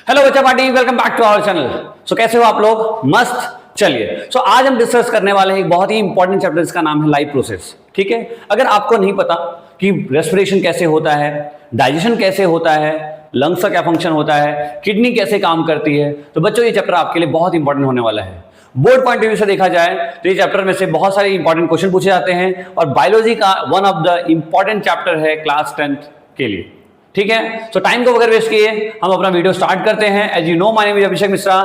Hello बच्चा party, welcome back to our channel. So कैसे हो आप लोग? मस्त। चलिए, सो आज हम डिस्कस करने वाले हैं एक बहुत ही इंपॉर्टेंट चैप्टर, इसका नाम है लाइफ प्रोसेस। ठीक है, अगर आपको नहीं पता कि रेस्पिरेशन कैसे होता है, डाइजेशन कैसे होता है, लंग्स का क्या फंक्शन होता है, किडनी कैसे काम करती है, तो बच्चों ये चैप्टर आपके लिए बहुत इंपॉर्टेंट होने वाला है। बोर्ड पॉइंट ऑफ व्यू से देखा जाए तो ये चैप्टर में से बहुत सारे इंपॉर्टेंट क्वेश्चन पूछे जाते हैं और बायोलॉजी का one of the important chapter है क्लास 10th के लिए। ठीक है, सो टाइम को वगैरह वेस्ट किए हम अपना वीडियो स्टार्ट करते हैं। As you know, my name is Abhishek Mishra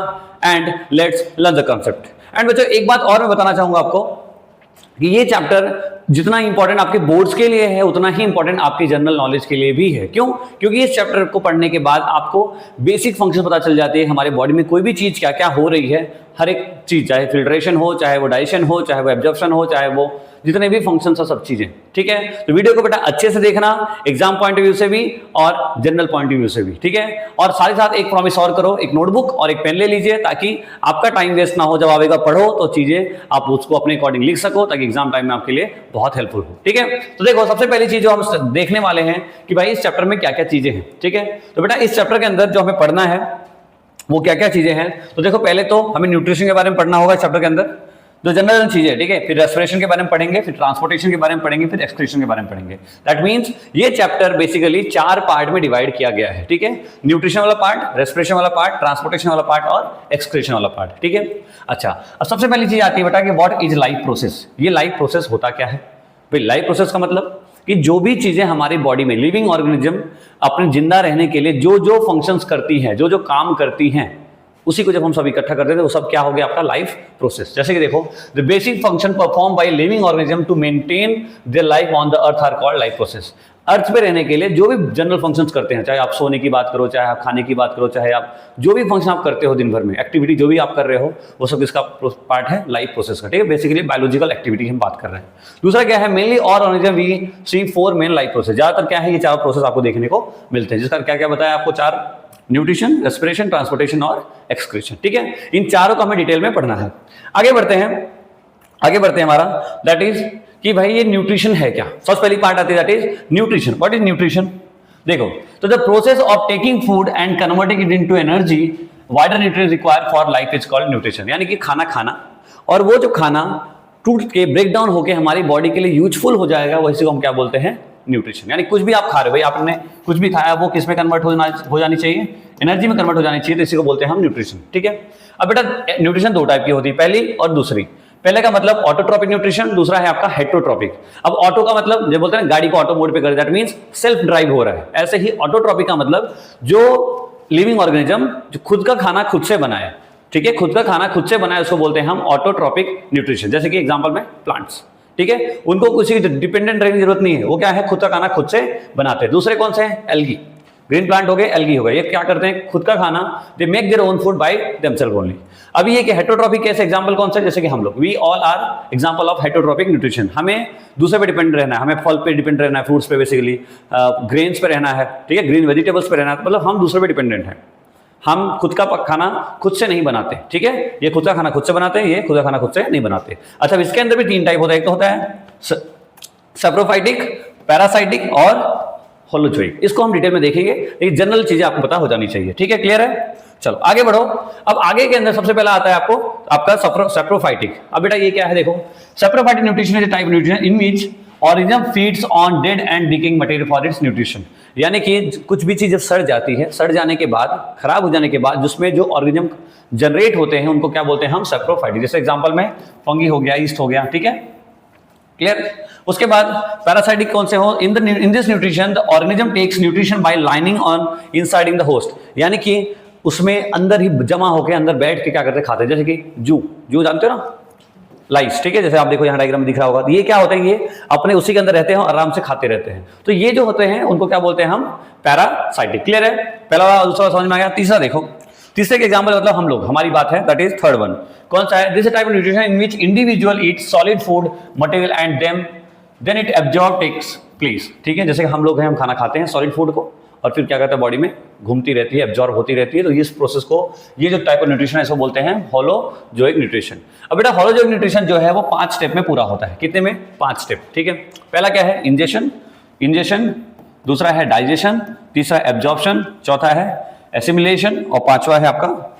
and let's learn the concept. And बच्चों एक बात और मैं बताना चाहूंगा आपको कि ये चैप्टर जितना इंपॉर्टेंट आपके बोर्ड्स के लिए है उतना ही इंपॉर्टेंट आपकी जनरल नॉलेज के लिए भी है। क्यों? क्योंकि इस चैप्टर को पढ़ने के बाद आपको बेसिक फंक्शन पता चल जाती है, हमारे बॉडी में कोई भी चीज क्या क्या हो रही है, हर एक चीज, चाहे फिल्ट्रेशन हो, चाहे वो डाइजेशन हो, चाहे वो एब्जॉर्प्शन हो, चाहे वो जितने भी फंक्शन है, सब चीजें। ठीक है, तो वीडियो को बेटा अच्छे से देखना, एग्जाम पॉइंट ऑफ व्यू से भी और जनरल पॉइंट ऑफ व्यू से भी। ठीक है, और साथ ही साथ एक प्रॉमिस और करो, एक नोटबुक और एक पेन ले लीजिए ताकि आपका टाइम वेस्ट ना हो। जब आवेगा पढ़ो तो चीजें आप उसको अपने अकॉर्डिंग लिख सको ताकि एग्जाम टाइम में आपके लिए बहुत हेल्पफुल हो। ठीक है, तो देखो सबसे पहली चीज जो हम देखने वाले हैं कि भाई इस चैप्टर में क्या क्या चीजें हैं। ठीक है, तो बेटा इस चैप्टर के अंदर जो हमें पढ़ना है वो क्या क्या चीजें हैं, तो देखो पहले तो हमें न्यूट्रिशन के बारे में पढ़ना होगा इस चैप्टर के अंदर, जो जनरल चीजें। ठीक है, फिर रेस्पिरेशन के बारे में पढ़ेंगे, फिर ट्रांसपोर्टेशन के बारे में पढ़ेंगे, फिर एक्सक्रीशन के बारे में पढ़ेंगे। दैट मींस ये चैप्टर बेसिकली 4 पार्ट में डिवाइड किया गया है। ठीक है, न्यूट्रिशन वाला पार्ट, रेस्पिरेशन वाला पार्ट, ट्रांसपोर्टेशन वाला पार्ट और एक्सक्रीशन वाला पार्ट। ठीक है, अच्छा अब सबसे पहली चीज आती है बेटा कि व्हाट इज लाइफ प्रोसेस। ये लाइफ प्रोसेस होता क्या है भाई? लाइफ प्रोसेस का मतलब कि जो भी चीजें हमारी बॉडी में, लिविंग ऑर्गेनिज्म अपने जिंदा रहने के लिए जो जो फंक्शंस करती हैं, जो जो काम करती हैं, उसी को जब हम सब इकट्ठा करते थे वो सब क्या हो गया आपका लाइफ प्रोसेस। जैसे कि देखो, the basic function perform by living organism to maintain their life on the earth are called life process. Earth पे रहने के लिए जो भी जनरल फंक्शंस करते हैं, चाहे आप सोने की बात करो, चाहे आप खाने की बात करो, चाहे आप जो भी फंक्शन आप करते हो दिन भर में, एक्टिविटी जो भी आप कर रहे हो, वो सब इसका पार्ट है लाइफ प्रोसेस का। ठीक है, बेसिकली बायोलॉजिकल एक्टिविटी हम बात कर रहे हैं। दूसरा क्या है, मेनली और organism we see 4 main life process. ज्यादातर क्या है, ये 4 प्रोसेस आपको देखने को मिलते हैं, जिसका क्या क्या बताया आपको, 4: न्यूट्रिशन, रेस्पिरेशन, ट्रांसपोर्टेशन और एक्सक्रीशन। ठीक है, इन चारों को हमें डिटेल में पढ़ना है। आगे बढ़ते हैं हमारा दैट इज कि भाई ये न्यूट्रिशन है क्या। सबसे पहली पार्ट आती है that is nutrition. What is nutrition? देखो, तो the process of taking food and converting it into energy wider nutrients required for life is called nutrition. यानी कि खाना खाना, और वो जो खाना टूट के ब्रेक डाउन होकर हमारी बॉडी के लिए यूजफुल हो जाएगा, वैसे को हम क्या बोलते हैं, न्यूट्रिशन। यानी कुछ भी आप खा रहे हो भाई, आपने कुछ भी खाया वो किस में कन्वर्ट हो जानी चाहिए, एनर्जी में कन्वर्ट हो जानी चाहिए, तो इसी को बोलते हैं हम न्यूट्रिशन। ठीक है, अब बेटा न्यूट्रिशन 2 टाइप की होती है, पहली और दूसरी। पहले का मतलब ऑटोट्रोपिक न्यूट्रिशन, दूसरा है आपका हेटरोट्रोपिक। अब ऑटो का मतलब जो बोलते हैं गाड़ी को ऑटो मोड पे कर, दैट मींस सेल्फ ड्राइव हो रहा है। ऐसे ही ऑटोट्रोपिक का मतलब जो लिविंग ऑर्गेनिज्म जो खुद का खाना खुद से बनाए। ठीक है, खुद का खाना खुद से बनाए उसको बोलते हैं हम ऑटोट्रोपिक न्यूट्रिशन। जैसे कि एग्जांपल में प्लांट्स, ठीक है, उनको कुछ डिपेंडेंट रहने की जरूरत नहीं है, वो क्या है, खुद का खाना खुद से बनाते हैं। दूसरे कौन से हैं, एल्गी, ग्रीन प्लांट हो गए, एल्गी हो गए, ये क्या करते हैं, खुद का खाना, they make their own food by themself only. अभी ये कि हेटरोट्रोपिक कैसे, एग्जांपल कौन सा, जैसे कि हम लोग, we all are example of heterotrophic nutrition. हमें दूसरे पे डिपेंड रहना है, हमें फल पे डिपेंड रहना है, फ्रूट्स पे, बेसिकली ग्रेन्स पे रहना है। ठीक है, ग्रीन वेजिटेबल्स पे रहना है, मतलब हम दूसरे पे डिपेंडेंट हैं, हम खुद का खाना खुद से नहीं बनाते। ठीक है, ये खुद का खाना खुद से बनाते हैं, ये खुद का खाना खुद से नहीं बनाते। अच्छा, इसके अंदर भी 3 टाइप होता है, एक तो होता है सैप्रोफाइटिक, पैरासाइटिक और होलोजोइक। इसको हम डिटेल में देखेंगे, लेकिन जनरल चीजें आपको पता हो जानी चाहिए। ठीक है, क्लियर है? चलो आगे बढ़ो। अब आगे के अंदर सबसे पहला आता है आपको आपका सैप्रोफाइटिक। अब बेटा ये क्या है, देखो, saprophytic nutrition is a type of nutrition in which organism feeds on dead and decaying material for its nutrition. यानी कि कुछ भी चीज जब सड़ जाती है, सड़ जाने के बाद, खराब हो जाने के बाद, जिसमें जो ऑर्गेनिज्म जनरेट होते हैं उनको क्या बोलते हैं हम, सैप्रोफाइटिक। जैसे एग्जांपल में फंगी हो गया, ईस्ट हो गया। ठीक है, क्लियर? उसके बाद पैरासाइटिक कौन से हो, in this nutrition the organism takes nutrition by lining on inside the host. यानी कि उसमें अंदर ही जमा होकर अंदर बैठ के क्या करते, खाते हैं। जैसे कि जू जानते हो ना, लाइस। ठीक है, जैसे आप देखो यहाँ डायग्राम में दिख रहा होगा, ये क्या होता है, ये अपने उसी के अंदर रहते हैं और आराम से खाते रहते हैं। तो ये जो होते हैं उनको क्या बोलते हैं हम, पैरासाइटिक। क्लियर है? पहला वाला, दूसरा समझ में आ गया। तीसरा देखो, तीसरे के एग्जांपल मतलब हम लोग, हमारी बात है, दैट इज थर्ड वन। कौन सा है, this type of nutrition in which individual eat solid food material and then it absorb takes place. ठीक है, जैसे हम लोग हैं, हम खाना खाते हैं सॉलिड फूड को, और फिर क्या करता है, बॉडी में घूमती रहती है, एब्जॉर्ब होती रहती है। तो इस प्रोसेस को, ये जो टाइप ऑफ न्यूट्रिशन है, इसको बोलते हैं होलोजोइक न्यूट्रिशन। अब बेटा होलोजोइक न्यूट्रिशन जो है वो 5 स्टेप में पूरा होता है। कितने में? 5 स्टेप। ठीक है, पहला क्या है, इंजेशन, दूसरा है डाइजेशन, तीसरा एब्जॉर्प्शन, चौथा है एसिमिलेशन, और पांचवा है आपका,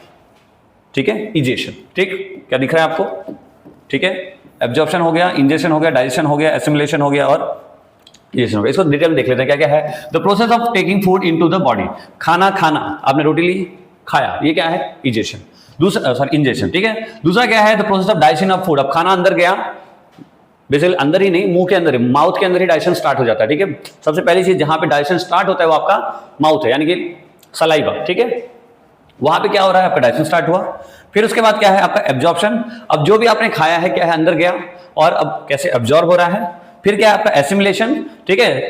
ठीक है, इजेशन। ठीक, क्या दिख रहा है आपको? ठीक है, एब्जॉर्प्शन हो गया, इंजेशन हो गया, डाइजेशन हो गया, एसिमिलेशन हो गया और इजेशन हो गया। इसको डिटेल में देख लेते हैं क्या क्या है। The process of taking food into the body, खाना खाना, आपने रोटी ली, खाया, ये क्या है? इजेशन। दूसरा सॉरी इंजेशन, ठीक है। दूसरा क्या है? The process of digestion of food, अब खाना अंदर गया, बेसिकली अंदर ही नहीं, मुंह के अंदर ही, माउथ के अंदर ही डाइजेशन स्टार्ट हो जाता है। ठीक है, सबसे पहली चीज जहां पे डाइजेशन स्टार्ट होता है वो आपका माउथ है, यानी कि सलाइवा। ठीक है, वहां पे क्या हो रहा है? आपका डाइजेशन स्टार्ट हुआ। फिर उसके बाद क्या है? आपका एब्जॉर्प्शन, अब जो भी आपने खाया है क्या है? अंदर गया, और अब कैसे एब्जॉर्ब हो रहा है। फिर क्या है? आपका एसिमिलेशन। ठीक है,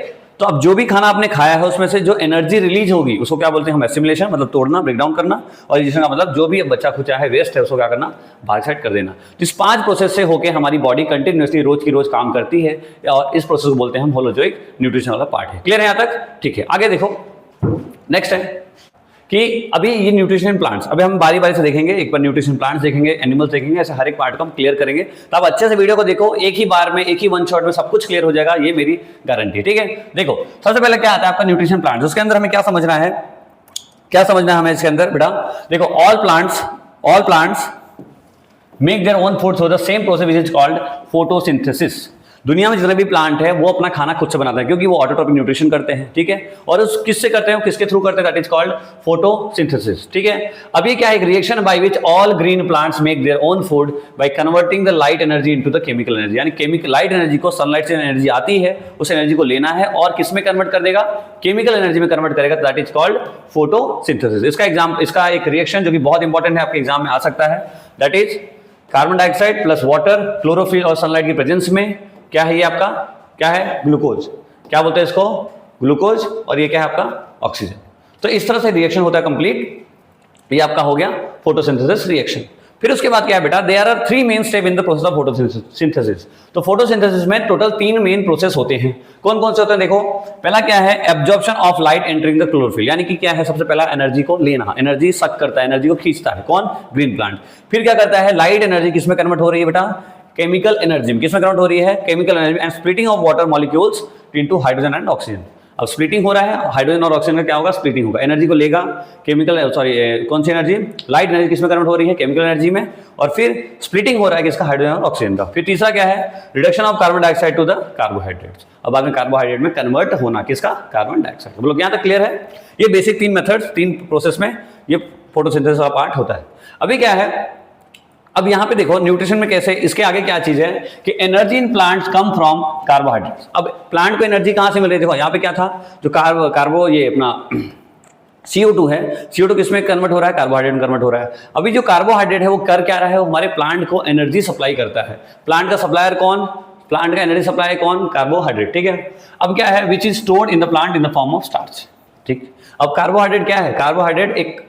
तो अब जो भी खाना आपने खाया है उसमें से जो एनर्जी रिलीज होगी उसको क्या बोलते हैं हम? एसिमिलेशन, मतलब तोड़ना, ब्रेक डाउन करना। और इजेशन का मतलब जो भी बचा खुचा है, वेस्ट है, उसको क्या करना? बाहर साइड कर देना। तो इस 5 प्रोसेस से होकर हमारी बॉडी कंटिन्यूसली रोज की रोज काम करती है, और इस प्रोसेस को बोलते हैं हम होलोजोइक न्यूट्रिशन वाला पार्ट है। क्लियर है यहाँ तक? ठीक है, आगे देखो। नेक्स्ट है कि अभी ये न्यूट्रिशन प्लांट्स, अभी हम बारी बारी से देखेंगे। एक बार न्यूट्रिशन प्लांट्स देखेंगे, एनिमल्स देखेंगे, ऐसे हर एक पार्ट को हम क्लियर करेंगे। तो आप अच्छे से वीडियो को देखो, एक ही बार में, एक ही वन शॉट में सब कुछ क्लियर हो जाएगा, ये मेरी गारंटी। ठीक है, देखो सबसे पहले क्या आता है आपका न्यूट्रिशन प्लांट्स। उसके अंदर हमें क्या समझना है? क्या समझना है हमें इसके अंदर बेटा? देखो all plants make their own food through the same process which is called photosynthesis. दुनिया में जितने भी प्लांट है वो अपना खाना खुद से बनाते हैं, क्योंकि वो ऑटोट्रॉपिक न्यूट्रिशन करते हैं। ठीक है, और उस किससे करते हैं? किसके थ्रू करते हैं? That is called photosynthesis. ठीक है, अभी क्या है? एक reaction by which all green plants make their own food by converting the light energy into the chemical energy. यानी केमिकल लाइट एनर्जी को, सनलाइट से एनर्जी आती है, उस एनर्जी को लेना है और किस में कन्वर्ट कर देगा? केमिकल एनर्जी में कन्वर्ट करेगा। That is called photosynthesis. इसका एक रिएक्शन जो कि बहुत इंपॉर्टेंट है, आपके एग्जाम में आ सकता है, that is carbon dioxide plus water, chlorophyll और सनलाइट की प्रेजेंस में क्या है? ये आपका क्या है? ग्लूकोज। क्या बोलते हैं इसको? ग्लूकोज। और ये क्या है आपका? ऑक्सीजन। तो इस तरह से रिएक्शन होता है कंप्लीट। ये आपका हो गया फोटोसिंथेसिस रिएक्शन। फिर उसके बाद क्या है बेटा? There are 3 main step in the process of photosynthesis. तो फोटोसिंथेसिस में टोटल 3 मेन प्रोसेस होते हैं। कौन कौन से होते हैं? देखो, पहला क्या है? Absorption of light entering the chlorophyll, यानी कि क्या है? सबसे पहला एनर्जी को लेना, एनर्जी सक करता है, एनर्जी को खींचता है। कौन? Green plant. फिर क्या करता है? लाइट एनर्जी किसमें कन्वर्ट हो रही है बेटा? केमिकल एनर्जी में। किसमें कन्वर्ट हो रही है? Chemical energy. And splitting of water molecules into hydrogen and oxygen. अब स्प्लिटिंग हो रहा है, हाइड्रोजन और ऑक्सीजन का क्या होगा? स्प्लिटिंग होगा। एनर्जी को लेगा, केमिकल कौन सी एनर्जी? लाइट एनर्जी किसमें कन्वर्ट हो रही है? केमिकल एनर्जी में। और फिर स्प्लिटिंग हो रहा है किसका? हाइड्रोजन और ऑक्सीजन का। फिर तीसरा क्या है? Reduction of carbon dioxide to the carbohydrates. अब बाद में कार्बोहाइड्रेट में कन्वर्ट होना, किसका? Carbon dioxide. बोलो यहाँ तक क्लियर है? ये बेसिक 3 मेथड्स, 3 प्रोसेस में ये फोटोसिंथेसिस वाला पार्ट होता है। अभी क्या है? अब यहां पे देखो न्यूट्रिशन में कैसे, इसके आगे क्या चीज है कि energy in plants come from carbohydrates. अब प्लांट को एनर्जी कहां से मिल रही है? देखो यहां पे क्या था, जो कार्बो ये अपना CO2 है, CO2 किसमें कन्वर्ट हो रहा है? कार्बोहाइड्रेट में कन्वर्ट हो रहा है। अभी जो कार्बोहाइड्रेट है वो कर क्या रहा है? वो हमारे प्लांट को एनर्जी सप्लाई करता है। प्लांट का सप्लायर कौन? प्लांट का एनर्जी सप्लाई कौन? कार्बोहाइड्रेट। ठीक है, अब क्या है? Which is stored in the plant in the form of starch. ठीक, अब कार्बोहाइड्रेट क्या है? कार्बोहाइड्रेट एक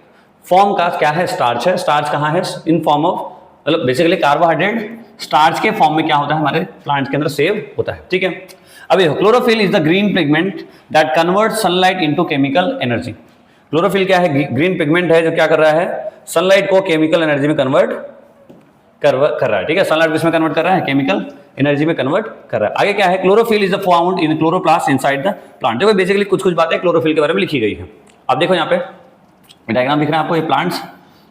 फॉर्म का क्या है? स्टार्च है। स्टार्च कहाँ है? इन फॉर्म ऑफ, मतलब बेसिकली कार्बोहाइड्रेट स्टार्च के फॉर्म में क्या होता है? हमारे प्लांट के अंदर सेव होता है। ठीक है, अब देखो chlorophyll is the green pigment that convert sunlight into chemical energy. Chlorophyll क्या है? ग्रीन पिगमेंट है जो क्या कर रहा है? सनलाइट को केमिकल एनर्जी में कन्वर्ट कर रहा है। ठीक है, सनलाइट किसमें कन्वर्ट कर रहा है? केमिकल एनर्जी में कन्वर्ट कर रहा है। आगे क्या है? Chlorophyll is the found in chloroplast inside the plant. देखो बेसिकली कुछ बातें क्लोरोफिल के बारे में लिखी गई है। अब देखो यहाँ पे डायग्राम दिख रहा है आपको, ये प्लांट्स।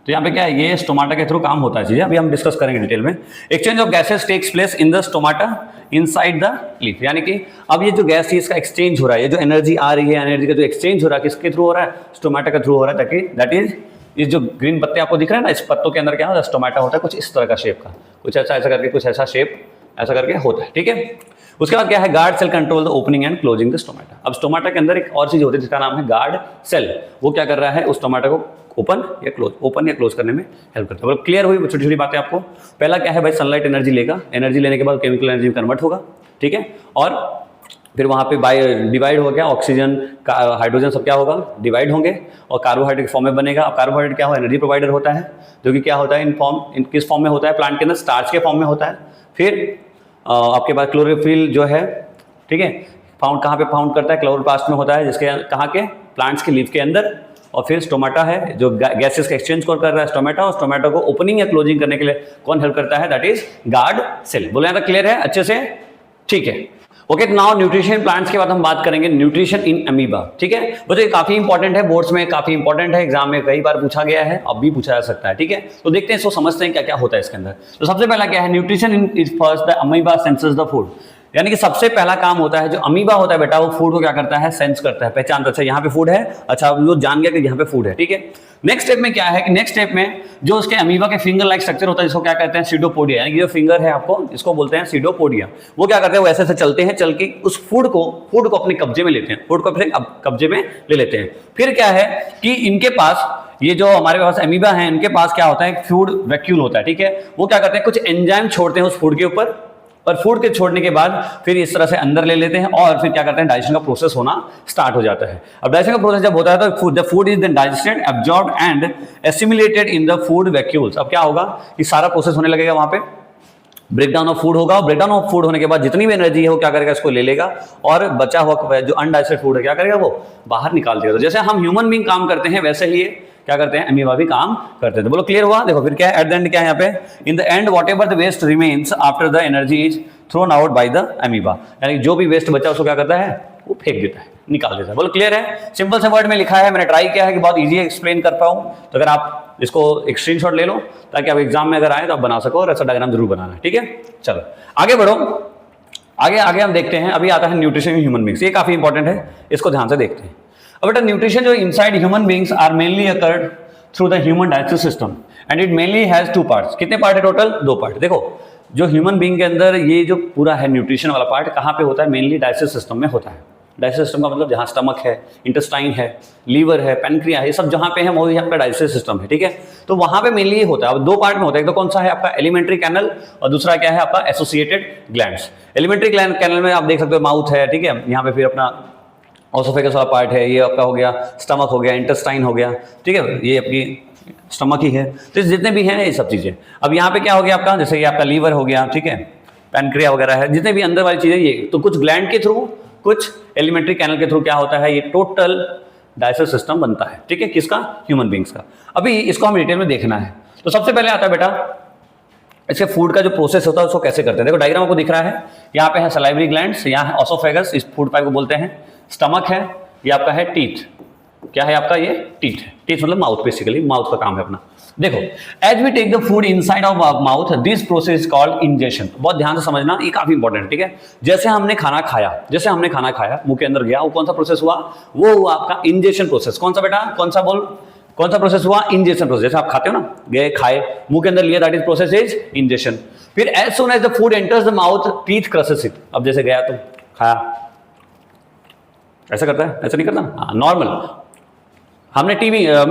तो यहाँ पे क्या है? ये स्टोमाटा के थ्रू काम होता है चीजें, अभी हम डिस्कस करेंगे डिटेल में। Exchange of gases takes place in the stomata inside the leaf, यानी कि अब ये जो गैस है इसका एक्सचेंज हो रहा है, ये जो एनर्जी आ रही है, एनर्जी का जो एक्सचेंज हो रहा है किसके थ्रू हो रहा है? स्टोमाटा के थ्रू हो रहा है। ताकि दैट इज, ये जो ग्रीन पत्ते आपको दिख रहे हैं ना, इस पत्तों के अंदर क्या होता है? स्टोमाटा होता है, कुछ इस तरह का शेप का, कुछ ऐसा ऐसा करके, कुछ ऐसा शेप ऐसा करके होता है। ठीक है, उसके बाद क्या है? Guard cell control the opening and closing the stomata. अब स्टोमाटा के अंदर एक और चीज होती है जिसका नाम है गार्ड सेल। वो क्या कर रहा है? उस स्टोमाटा को ओपन या क्लोज करने में हेल्प करता है। मतलब क्लियर हुई छोटी छोटी बातें आपको। पहला क्या है भाई? सनलाइट एनर्जी लेगा, एनर्जी लेने के बाद केमिकल एनर्जी में कन्वर्ट होगा। ठीक है, और फिर वहाँ पे डिवाइड हो गया, ऑक्सीजन हाइड्रोजन सब क्या होगा? डिवाइड होंगे और कार्बोहाइड्रेट फॉर्म में बनेगा। अब कार्बोहाइड्रेट क्या हो? एनर्जी प्रोवाइडर होता है, जो कि क्या होता है? किस फॉर्म में होता है? प्लांट के अंदर स्टार्च के फॉर्म में होता है। फिर आपके पास क्लोरोफिल जो है, ठीक है, फाउंड कहाँ पे फाउंड करता है? क्लोरोप्लास्ट में होता है, जिसके कहाँ के? प्लांट्स के लीफ के अंदर। और फिर स्टोमाटा है जो गैसेस का एक्सचेंज कर रहा है, स्टोमाटा। और स्टोमाटा को ओपनिंग या क्लोजिंग करने के लिए कौन हेल्प करता है? That is guard cell. बोले यहाँ तक क्लियर है अच्छे से? ठीक है, ओके, नाउ न्यूट्रिशन प्लांट्स के बाद हम बात करेंगे न्यूट्रिशन इन अमीबा। ठीक है बच्चों, ये काफी इंपॉर्टेंट है, बोर्ड्स में काफी इंपॉर्टेंट है, एग्जाम में कई बार पूछा गया है, अब भी पूछा जा सकता है। ठीक है, तो देखते हैं, इसको समझते हैं क्या क्या होता है इसके अंदर। तो सबसे पहला क्या है, nutrition in is first the amoeba senses the food, यानी कि सबसे पहला काम होता है, जो अमीबा होता है बेटा, वो फूड को क्या करता है, सेंस करता है, पहचानता है, अच्छा यहाँ पे फूड है, अच्छा वो जान गया कि यहाँ पे फूड है। ठीक है, नेक्स्ट स्टेप में क्या है कि नेक्स्ट स्टेप में जो उसके अमीबा के फिंगर लाइक स्ट्रक्चर होता है, जिसको क्या कहते हैं, सीडोपोडिया, यानी कि जो फिंगर है आपको, इसको बोलते हैं सीडोपोडिया। वो क्या करते हैं, वो ऐसे ऐसे चलते हैं, चल के उस फूड को अपने कब्जे में लेते हैं, फूड को अपने कब्जे में ले लेते हैं। फिर क्या है कि इनके पास, ये जो हमारे पास अमीबा है, इनके पास क्या होता है, फूड वैक्यूल होता है। ठीक है, वो क्या करते हैं, कुछ एंजाइम छोड़ते हैं उस फूड के ऊपर, और फूड के छोड़ने के बाद फिर इस तरह से अंदर ले लेते हैं, और फिर क्या करते हैं, डाइजेशन का प्रोसेस होना स्टार्ट हो जाता है। अब डाइजेशन का प्रोसेस जब होता है तो the food is then digested, absorbed and assimilated in the food vacuoles. अब क्या होगा, ये सारा प्रोसेस होने लगेगा, वहां पे ब्रेकडाउन ऑफ फूड होगा, ब्रेकडाउन ऑफ फूड होने के बाद जितनी भी एनर्जी है वो क्या करेगा, इसको ले लेगा, और बचा हुआ जो अनडाइजेस्टेड फूड है क्या करेगा, वो बाहर निकाल देगा। तो जैसे हम ह्यूमन बीइंग काम करते हैं, वैसे ही क्या करते हैं, अमीबा भी काम करते हैं। बोलो क्लियर हुआ। देखो फिर क्या है, एट द एंड क्या है यहाँ पे, in the end whatever the waste remains after the energy is thrown out by the amoeba, यानी जो भी वेस्ट बचा उसको क्या करता है, वो फेंक देता है, निकाल देता है। बोलो क्लियर है। सिंपल से वर्ड में लिखा है, मैंने ट्राई किया है कि बहुत इजी एक्सप्लेन कर पाऊँ, तो अगर आप इसको एक स्क्रीनशॉट ले लो ताकि आप एग्जाम में अगर आए तो आप बना सको, और ऐसा डायग्राम जरूर बनाना है। ठीक है, चलो आगे बढ़ो, आगे आगे हम देखते हैं। अभी आता है न्यूट्रिशन इन ह्यूमन बींग्स, ये काफी इंपॉर्टेंट है, इसको ध्यान से देखते हैं। अब बेटा न्यूट्रिशन जो inside human beings are mainly occurred through the human digestive system and it mainly has two parts. कितने पार्ट है टोटल, 2 पार्ट। देखो जो ह्यूमन बीइंग के अंदर ये जो पूरा है न्यूट्रिशन वाला पार्ट कहाँ पे होता है, मेनली डाइजेस्टिव सिस्टम में होता है। डाइजेस्टिव सिस्टम का मतलब जहाँ स्टमक है, इंटेस्टाइन है, लीवर है, पैनक्रिया है, ये सब जहाँ पे है वही आपका डाइजेस्टिव सिस्टम है। ठीक है, तो वहाँ पे मेनली होता है। अब 2 पार्ट में होता है, एक तो कौन सा है आपका एलिमेंट्री कैनल, और दूसरा क्या है आपका एसोसिएटेड ग्लैंड्स। एलिमेंट्री कैनल में आप देख सकते हो माउथ है, ठीक है, यहाँ पे फिर अपना ऑसोफेगस वाला पार्ट है, ये आपका हो गया स्टमक हो गया, इंटेस्टाइन हो गया। ठीक है, ये आपकी स्टमक ही है। तो जितने भी हैं ये सब चीजें। अब यहाँ पे क्या हो गया आपका, जैसे ये आपका लीवर हो गया, ठीक है, पैनक्रिया वगैरह है, जितने भी अंदर वाली चीजें, ये तो कुछ ग्लैंड के थ्रू, कुछ एलिमेंट्री कैनल के थ्रू क्या होता है, ये टोटल डाइजेस्टिव सिस्टम बनता है। ठीक है, किसका, ह्यूमन बींग्स का। अभी इसको हम डिटेल में देखना है। तो सबसे पहले आता है बेटा इसके फूड का जो प्रोसेस होता है उसको कैसे करते हैं। देखो डायग्राम आपको दिख रहा है, यहाँ पे है सलाइवरी ग्लैंड्स, यहाँ है ऑसोफेगस, इस फूड पाइप को बोलते हैं, स्टमक है, ये आपका है टीथ, क्या है आपका, ये टीथ है, टीथ मतलब माउथ, बेसिकली माउथ का काम है अपना। देखो as we take the food inside of mouth, this process called ingestion. बहुत ध्यान से समझना, ये काफी इंपॉर्टेंट है। ठीक है, जैसे हमने खाना खाया, मुंह के अंदर गया, वो कौन सा प्रोसेस हुआ, वो हुआ आपका इंजेशन प्रोसेस। कौन सा बेटा, कौन सा प्रोसेस हुआ, इंजेशन प्रोसेस। जैसे आप खाते हो ना, गए खाए, मुंह के अंदर लिया, that is process is ingestion. फिर as soon as the food enters the mouth, teeth crushes it. अब जैसे गया तो खाया, ऐसा करता है, ऐसा नहीं करता, हाँ नॉर्मल, हमने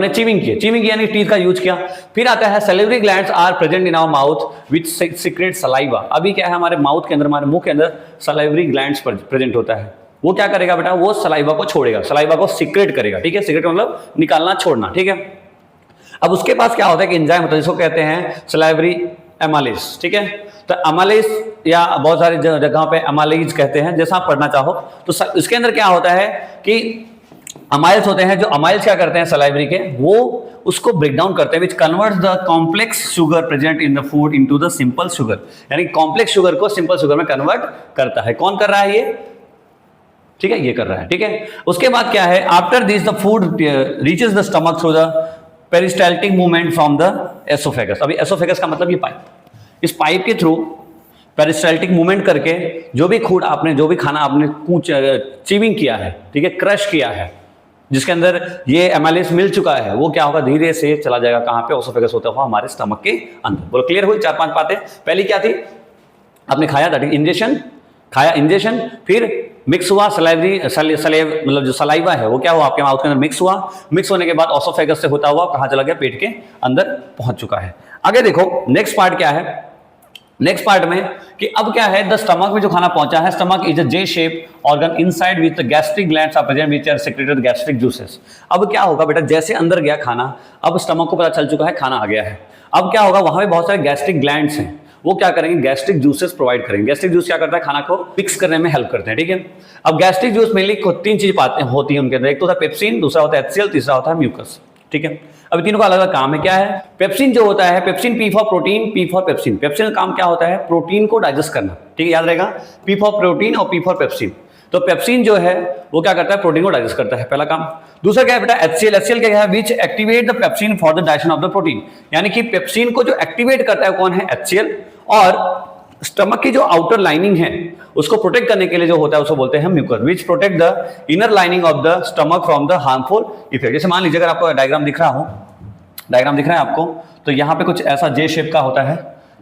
चीविंग की यानी टीथ का यूज किया। फिर आता है salivary glands are present in our mouth which secrete saliva. अभी क्या है, हमारे माउथ के अंदर, हमारे मुंह के अंदर सलाइवरी ग्लैंड्स प्रेजेंट होता है। वो क्या करेगा बेटा, वो सलाइवा को छोड़ेगा, सलाइवा को सीक्रेट करेगा। ठीक है, सीक्रेट मतलब निकालना, छोड़ना। ठीक है, अब उसके पास क्या होता है कि एंजाइम होता है, जिसको कहते हैं सलाइवरी एमालेज। ठीक है, तो अमालेज या बहुत सारी जगहों पे अमालेज कहते हैं, जैसा आप पढ़ना चाहो। तो इसके अंदर क्या होता है कि अमाइल्स होते हैं, जो अमाइल्स क्या करते हैं सलाइवरी के, वो उसको ब्रेक डाउन करते हैं, which converts the complex sugar present in the food into the simple sugar, यानी कॉम्प्लेक्स शुगर को सिंपल शुगर में कन्वर्ट करता है। कौन कर रहा है ये, ठीक है, ये कर रहा है। ठीक है, उसके बाद क्या है, after this the food reaches the stomach through the peristaltic movement from the oesophagus. अभी एसोफेगस का मतलब ये पाइप, इस पाइप के थ्रू पेरिस्टाल्टिक मूवमेंट करके जो भी फूड आपने, जो भी खाना आपने चीविंग किया है, ठीक है, क्रश किया है, जिसके अंदर ये एमाइलेज मिल चुका है, वो क्या होगा, धीरे से चला जाएगा कहाँ पे, ओसोफेगस होता हुआ हमारे स्टमक के अंदर। बोलो क्लियर हुई, 4-5 बातें। पहली क्या थी, आपने खाया, दैट इज इंजेशन, खाया इंजेशन, फिर मिक्स हुआ, सलेव मतलब जो सलाइवा है वो क्या हुआ, आपके माउथ के अंदर मिक्स हुआ, मिक्स होने के बाद ओसोफेगस से होता हुआ कहाँ चला गया, पेट के अंदर पहुंच चुका है। आगे देखो नेक्स्ट पार्ट क्या है, नेक्स्ट पार्ट में कि अब क्या है, द स्टमक में जो खाना पहुंचा है, stomach is a J shape organ inside with gastric glands are present which are secreted gastric juices. अब क्या होगा बेटा, जैसे अंदर गया खाना, अब स्टमक को पता चल चुका है खाना आ गया है, अब क्या होगा, वहां पे बहुत सारे गैस्ट्रिक ग्लैंड्स हैं, वो क्या करेंगे, गैस्ट्रिक जूसेस प्रोवाइड करेंगे। गैस्ट्रिक जूस क्या करता है, खाना को मिक्स करने में हेल्प करते हैं। ठीक है, अब गैस्ट्रिक जूस मेनली 3 चीज होती है उनके अंदर, एक तो होता है पेप्सिन, दूसरा होता है HCl, तीसरा होता है म्यूकस। ठीक है। अभी तीनों का अलग अलग काम है। क्या है? पेप्सिन जो होता है, pepsin P for protein, P for pepsin. Pepsin का काम क्या होता है? प्रोटीन को डाइजेस्ट करना, ठीक है, याद रहेगा, पी फॉर प्रोटीन और पी फॉर पेप्सिन। तो पेप्सिन जो है वो क्या करता है? प्रोटीन को डाइजेस्ट करता है, पहला काम। दूसरा क्या है बेटा? HCl। HCl क्या है? Which activate the pepsin for the digestion of the protein. यानी कि पेप्सिन को जो एक्टिवेट करता है कौन है? HCl। और स्टमक की जो आउटर लाइनिंग है उसको प्रोटेक्ट करने के लिए जो होता है उसको बोलते हैं mucus, which protect the inner lining of the stomach from the harmful effect. जैसे मान लीजिए अगर आपको डायग्राम दिख रहा हो, डायग्राम दिख रहा है आपको, तो यहाँ पे कुछ ऐसा जे शेप का होता है,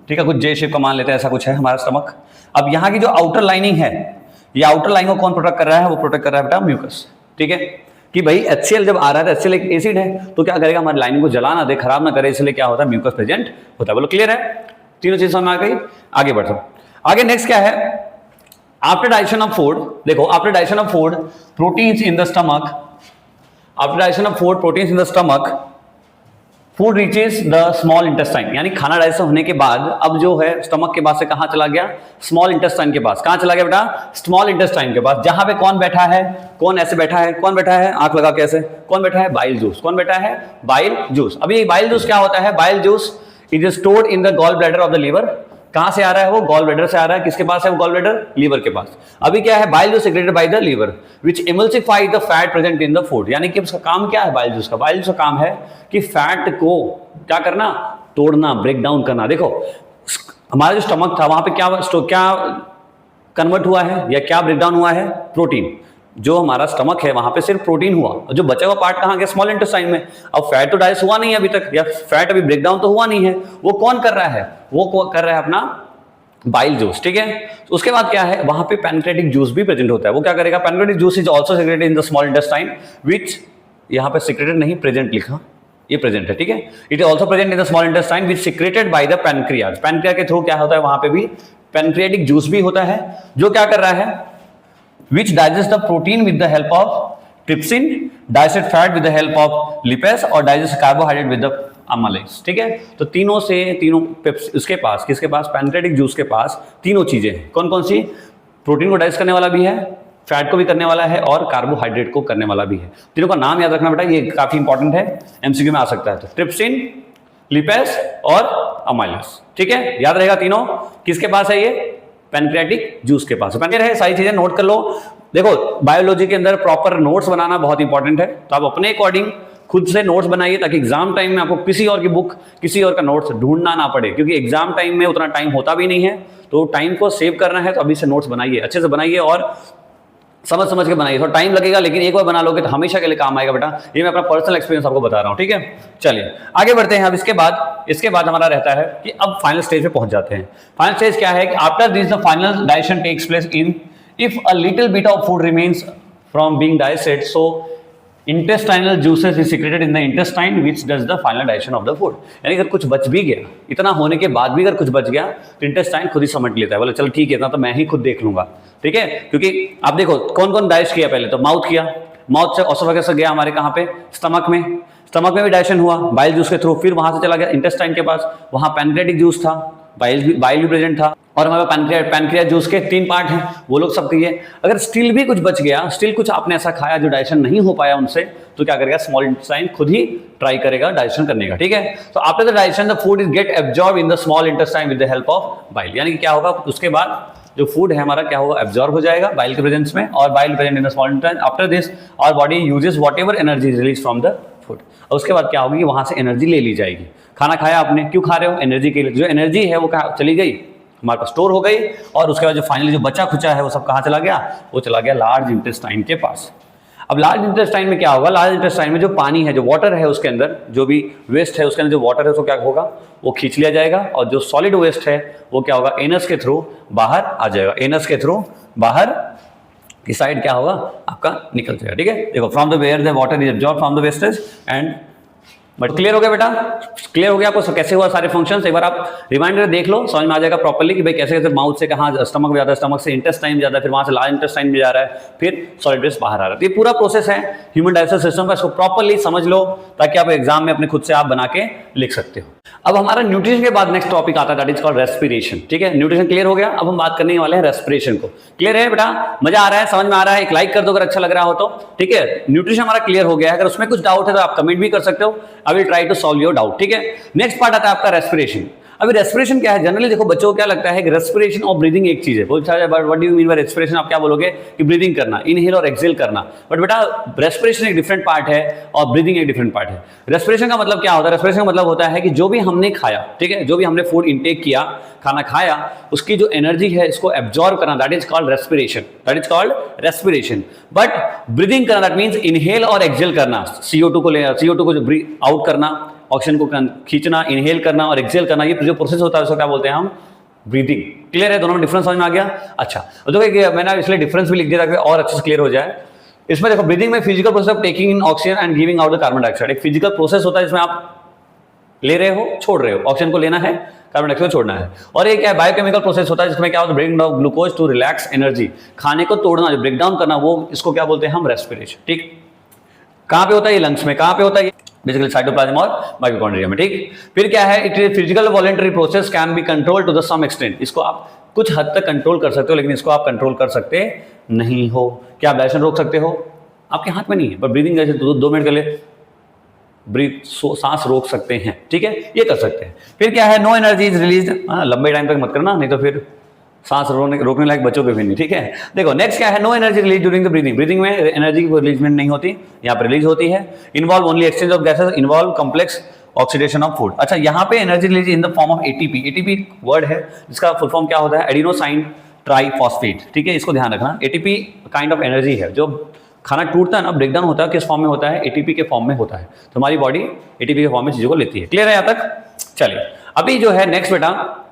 ठीक है, कुछ जे शेप का मान लेते हैं, ऐसा कुछ है हमारा स्टमक। अब यहाँ की जो आउटर लाइनिंग है, ये आउटर लाइनिंग को कौन प्रोटेक्ट कर रहा है? वो प्रोटेक्ट कर रहा है बेटा म्यूकस, ठीक है। कि भाई HCl जब आ रहा है, HCl एक एसिड है, तो क्या करेगा? हमारी लाइनिंग को जला ना दे, खराब ना करे, इसलिए क्या होता है? म्यूकस प्रेजेंट होता है। बोलो क्लियर है? तीनों चीज समझ में आ गई? आगे बढ़ते हैं। आगे नेक्स्ट क्या है? आफ्टर डाइजेशन ऑफ फूड, देखो after digestion of food proteins in the stomach, after digestion of food proteins in the stomach, food reaches the small intestine. यानी खाना डाइजेस्ट होने के बाद अब जो है स्टमक के पास से कहां चला गया? स्मॉल इंटेस्टाइन के पास। कहां चला गया बेटा? स्मॉल इंटेस्टाइन के पास, जहां पे कौन बैठा है? कौन ऐसे बैठा है? कौन बैठा है? आंख लगा के ऐसे, कौन बैठा है? Bile juice. कौन बैठा है? Bile juice. अभी बाइल जूस क्या होता है? Bile juice is stored in the gall bladder of the liver. कहां से आ रहा है वो? गॉल ब्लैडर से आ रहा है। किसके पास है वो गॉल ब्लैडर? लीवर के पास। अभी क्या है? Bile juice secreted by the liver which emulsify the fat present in the food. यानी कि उसका काम क्या है बाइल जूस का? बाइल जूस का काम है कि फैट को क्या करना? तोड़ना, ब्रेक डाउन करना। देखो हमारा जो स्टमक था वहां पे क्या कन्वर्ट हुआ है या क्या ब्रेक डाउन हुआ है? प्रोटीन। जो हमारा स्टमक है वहां पे सिर्फ प्रोटीन हुआ, और जो बचा हुआ पार्ट कहां गया? स्मॉल इंटेस्टाइन में। अब फैट तो डाइजेस्ट हुआ नहीं है अभी तक, या फैट अभी ब्रेक डाउन तो हुआ नहीं है। वो कौन कर रहा है? वो कर रहा है अपना बाइल जूस, ठीक है। तो उसके बाद क्या है? वहां पे पैनक्रेटिक जूस भी प्रेजेंट होता है। वो क्या करेगा? Pancreatic juice is also secreted in the small intestine which, यहां पे सेक्रेटेड नहीं, प्रेजेंट लिखा, ये प्रेजेंट है, ठीक है। It is also present in the small intestine which secreted by the pancreas. Pancreas के थ्रू क्या होता है? वहां पे भी पैनक्रियाटिक जूस भी होता है, जो क्या कर रहा है? which digest the protein with the help of trypsin, digest fat with the help of lipase और digest carbohydrate with the amylase, ठीक है। तो तीनों से तीनों उसके पास, किसके पास? पैनक्रेटिक जूस के पास तीनों चीजें हैं। कौन कौन सी? प्रोटीन को डाइजेस्ट करने वाला भी है, फैट को भी करने वाला है, और कार्बोहाइड्रेट को करने वाला भी है। तीनों का नाम याद रखना बेटा, ये काफी इंपॉर्टेंट है, MCQ में आ सकता है। तो ट्रिप्सिन, लिपेस और अमाइलेस, ठीक है, याद रहेगा तीनों। किसके पास है ये? पैनक्रियाटिक जूस के पास। पैनक्रियाटिक है, सारी चीजें नोट कर लो। देखो बायोलॉजी के अंदर प्रॉपर नोट्स बनाना बहुत इंपॉर्टेंट है, तो आप अपने अकॉर्डिंग खुद से नोट्स बनाइए, ताकि एग्जाम टाइम में आपको किसी और की बुक, किसी और का नोट्स ढूंढना ना पड़े, क्योंकि एग्जाम टाइम में उतना टाइम होता भी नहीं है। तो टाइम को सेव करना है तो अभी से नोट्स बनाइए, अच्छे से बनाइए और समझ समझ के बनाइए। थोड़ा टाइम लगेगा, लेकिन एक बार बना लोगे तो हमेशा के लिए काम आएगा बेटा। ये मैं अपना पर्सनल एक्सपीरियंस आपको बता रहा हूँ, ठीक है। चलिए आगे बढ़ते हैं। अब इसके बाद हमारा रहता है कि अब फाइनल स्टेज पे पहुंच जाते हैं। फाइनल स्टेज क्या है कि after this the final digestion takes place in if a little bit of food remains from being digested, so intestinal juices is secreted in the intestine which does the final digestion of the food. यानी अगर कुछ बच भी गया, इतना होने के बाद भी अगर कुछ बच गया तो इंटेस्टाइन खुद ही समेट लेता है, बोले चल ठीक है, इतना तो मैं ही खुद देख लूंगा, ठीक है। क्योंकि आप देखो कौन कौन डाइजेस्ट किया पहले, तो माउथ किया, माउथ से ऑसोफेगस से गया हमारे कहाँ पे? स्टमक में। स्टमक में भी डाइजेशन हुआ बाइल जूस के थ्रू, फिर वहां से चला गया इंटेस्टाइन के पास, वहां पैनक्रियाटिक जूस था, बाइल भी प्रेजेंट था, और हमारे पैनक्रिया जूस के 3 पार्ट हैं, वो लोग सब किए। अगर स्टिल भी कुछ बच गया, स्टिल कुछ आपने ऐसा खाया जो डाइजेशन नहीं हो पाया उनसे, तो क्या करेगा? स्मॉल इंटेस्टाइन खुद ही ट्राई करेगा डाइजेशन करने का, ठीक है। तो after the digestion the food is get absorb in the small intestine with the help of bile. यानी कि क्या होगा? उसके बाद जो फूड है हमारा क्या होगा? एब्जॉर्ब हो जाएगा बाइल के प्रेजेंस में, और bile present in the small intestine. After this our body uses whatever energy release from the food. और उसके बाद क्या होगी? वहां से एनर्जी ले ली जाएगी। खाना खाया आपने, क्यों खा रहे हो? एनर्जी के लिए। जो एनर्जी है वो कहाँ चली गई? हमारे पास स्टोर हो गई, और उसके बाद जो फाइनली जो बचा खुचा है वो सब कहाँ चला गया? वो चला गया लार्ज इंटेस्टाइन के पास। अब लार्ज इंटेस्टाइन में क्या होगा? लार्ज इंटेस्टाइन में जो पानी है, जो वाटर है उसके अंदर, जो भी वेस्ट है उसके अंदर जो वाटर है उसको क्या होगा? वो खींच लिया जाएगा, और जो सॉलिड वेस्ट है वो क्या होगा? एनस के थ्रू बाहर आ जाएगा। एनस के थ्रू बाहर की साइड क्या होगा? आपका निकल जाएगा, ठीक है। देखो from the where the water is absorb from the wastage and but clear हो गया बेटा? क्लियर हो गया आपको कैसे हुआ सारे फंक्शंस? एक बार आप रिमाइंडर देख लो, समझ में आ जाएगा प्रॉपर्ली कि भाई कैसे कैसे माउथ से कहाँ स्टमक में जाता है, स्टमक से इंटेस्टाइन में जाता है, फिर वहां से लार्ज इंटेस्टाइन में जा रहा है, फिर सॉलिड वेस्ट बाहर आ रहा है। तो ये पूरा प्रोसेस है ह्यूमन डाइजेस्टिव सिस्टम का, इसको प्रॉपर्ली समझ लो ताकि आप एग्जाम में अपने खुद से आप बना के लिख सकते हो। अब हमारा न्यूट्रिशन के बाद नेक्स्ट टॉपिक आता है, दैट इज कॉल्ड रेस्पिरेशन। ठीक है, न्यूट्रिशन क्लियर हो गया, अब हम बात करने वाले हैं रेस्पिरेशन को। क्लियर है बेटा, मजा आ रहा है, समझ में आ रहा है? एक लाइक कर दो अगर अच्छा लग रहा हो तो। ठीक है, न्यूट्रिशन हमारा क्लियर हो गया है, अगर उसमें कुछ डाउट है तो आप कमेंट भी कर सकते हो, I will try to solve your doubt. ठीक है, नेक्स्ट पार्ट आता है आपका रेस्पिरेशन। अभी रेस्पिरेशन क्या है? जनरली देखो बच्चों को क्या लगता है कि रेस्पिरेशन और ब्रीदिंग एक चीज है। बोलता है but what do you mean by respiration? आप क्या बोलोगे कि ब्रीदिंग करना, इनहेल और एक्सहेल करना। बट बेटा रेस्पिरेशन एक डिफरेंट पार्ट है और ब्रीदिंग एक डिफरेंट पार्ट है। रेस्पिरेशन का मतलब क्या होता है? रेस्पिरेशन का मतलब होता है कि जो भी हमने खाया, ठीक है, जो भी हमने फूड इनटेक किया, खाना खाया, उसकी जो एनर्जी है इसको एब्जॉर्ब करना, that is called respiration, that is called respiration. But breathing करना दैट मींस इनहेल और एक्सहेल करना, CO2 को CO2 को जो आउट करना, ऑक्सीजन को खींचना, इनहेल करना और एक्सहेल करना, ये जो प्रोसेस होता है उसको क्या बोलते हैं हम? ब्रीदिंग। क्लियर है? दोनों में डिफरेंस समझ में आ गया? अच्छा, तो देखो मैंने इसलिए डिफरेंस भी लिख दिया ताकि और अच्छे से क्लियर हो जाए। इसमें देखो ब्रीदिंग में physical process of taking in oxygen and giving out the carbon dioxide, एक फिजिकल प्रोसेस होता है जिसमें आप ले रहे हो, छोड़ रहे हो, ऑक्सीजन को लेना है, कार्बन डाइऑक्साइड छोड़ना है। और एक क्या है? बायोकेमिकल प्रोसेस होता है जिसमें क्या होता है? Breaking down glucose to relax energy, खाने को तोड़ना, जो ब्रेक डाउन करना, वो इसको क्या बोलते हैं हम? रेस्पिरेशन। ठीक, कहां पे होता है ये? लंग्स में। कहां पे होता है? बेसिकली साइटोप्लाज्म और माइटोकॉन्ड्रिया में। ठीक, फिर क्या है? It is physical voluntary process can be control to the some extent, इसको आप कुछ हद तक कंट्रोल कर सकते हो, लेकिन इसको आप कंट्रोल कर सकते नहीं हो। क्या आप डायजेशन रोक सकते हो? आपके हाथ में नहीं है, पर ब्रीदिंग जैसे 2 मिनट के लिए ब्रीथ, सांस रोक सकते हैं। ठीक है, ये कर सकते हैं। फिर क्या है? नो एनर्जी इज रिलीज, लंबे टाइम तक मत करना, नहीं तो फिर सांस रोकने लायक बच्चों के भी नहीं। ठीक है, देखो नेक्स्ट क्या है? No energy release during the breathing, breathing में एनर्जी की कोई रिलीजमेंट नहीं होती, यहाँ पर रिलीज होती है। Involve only exchange of gases, involve complex oxidation of food. अच्छा, यहाँ पे energy release in the form of ATP, ATP word है जिसका फुल फॉर्म क्या होता है? Adenosine triphosphate. ठीक है, इसको ध्यान रखना, एटीपी काइंड ऑफ एनर्जी है। जो खाना टूटता है ना, ब्रेकडाउन होता है, किस फॉर्म में होता है? एटीपी के फॉर्म में होता है। तो हमारी बॉडी एटीपी के फॉर्म में चीजों को लेती है। क्लियर है यहाँ तक? चलिए, अभी जो है नेक्स्ट बेटा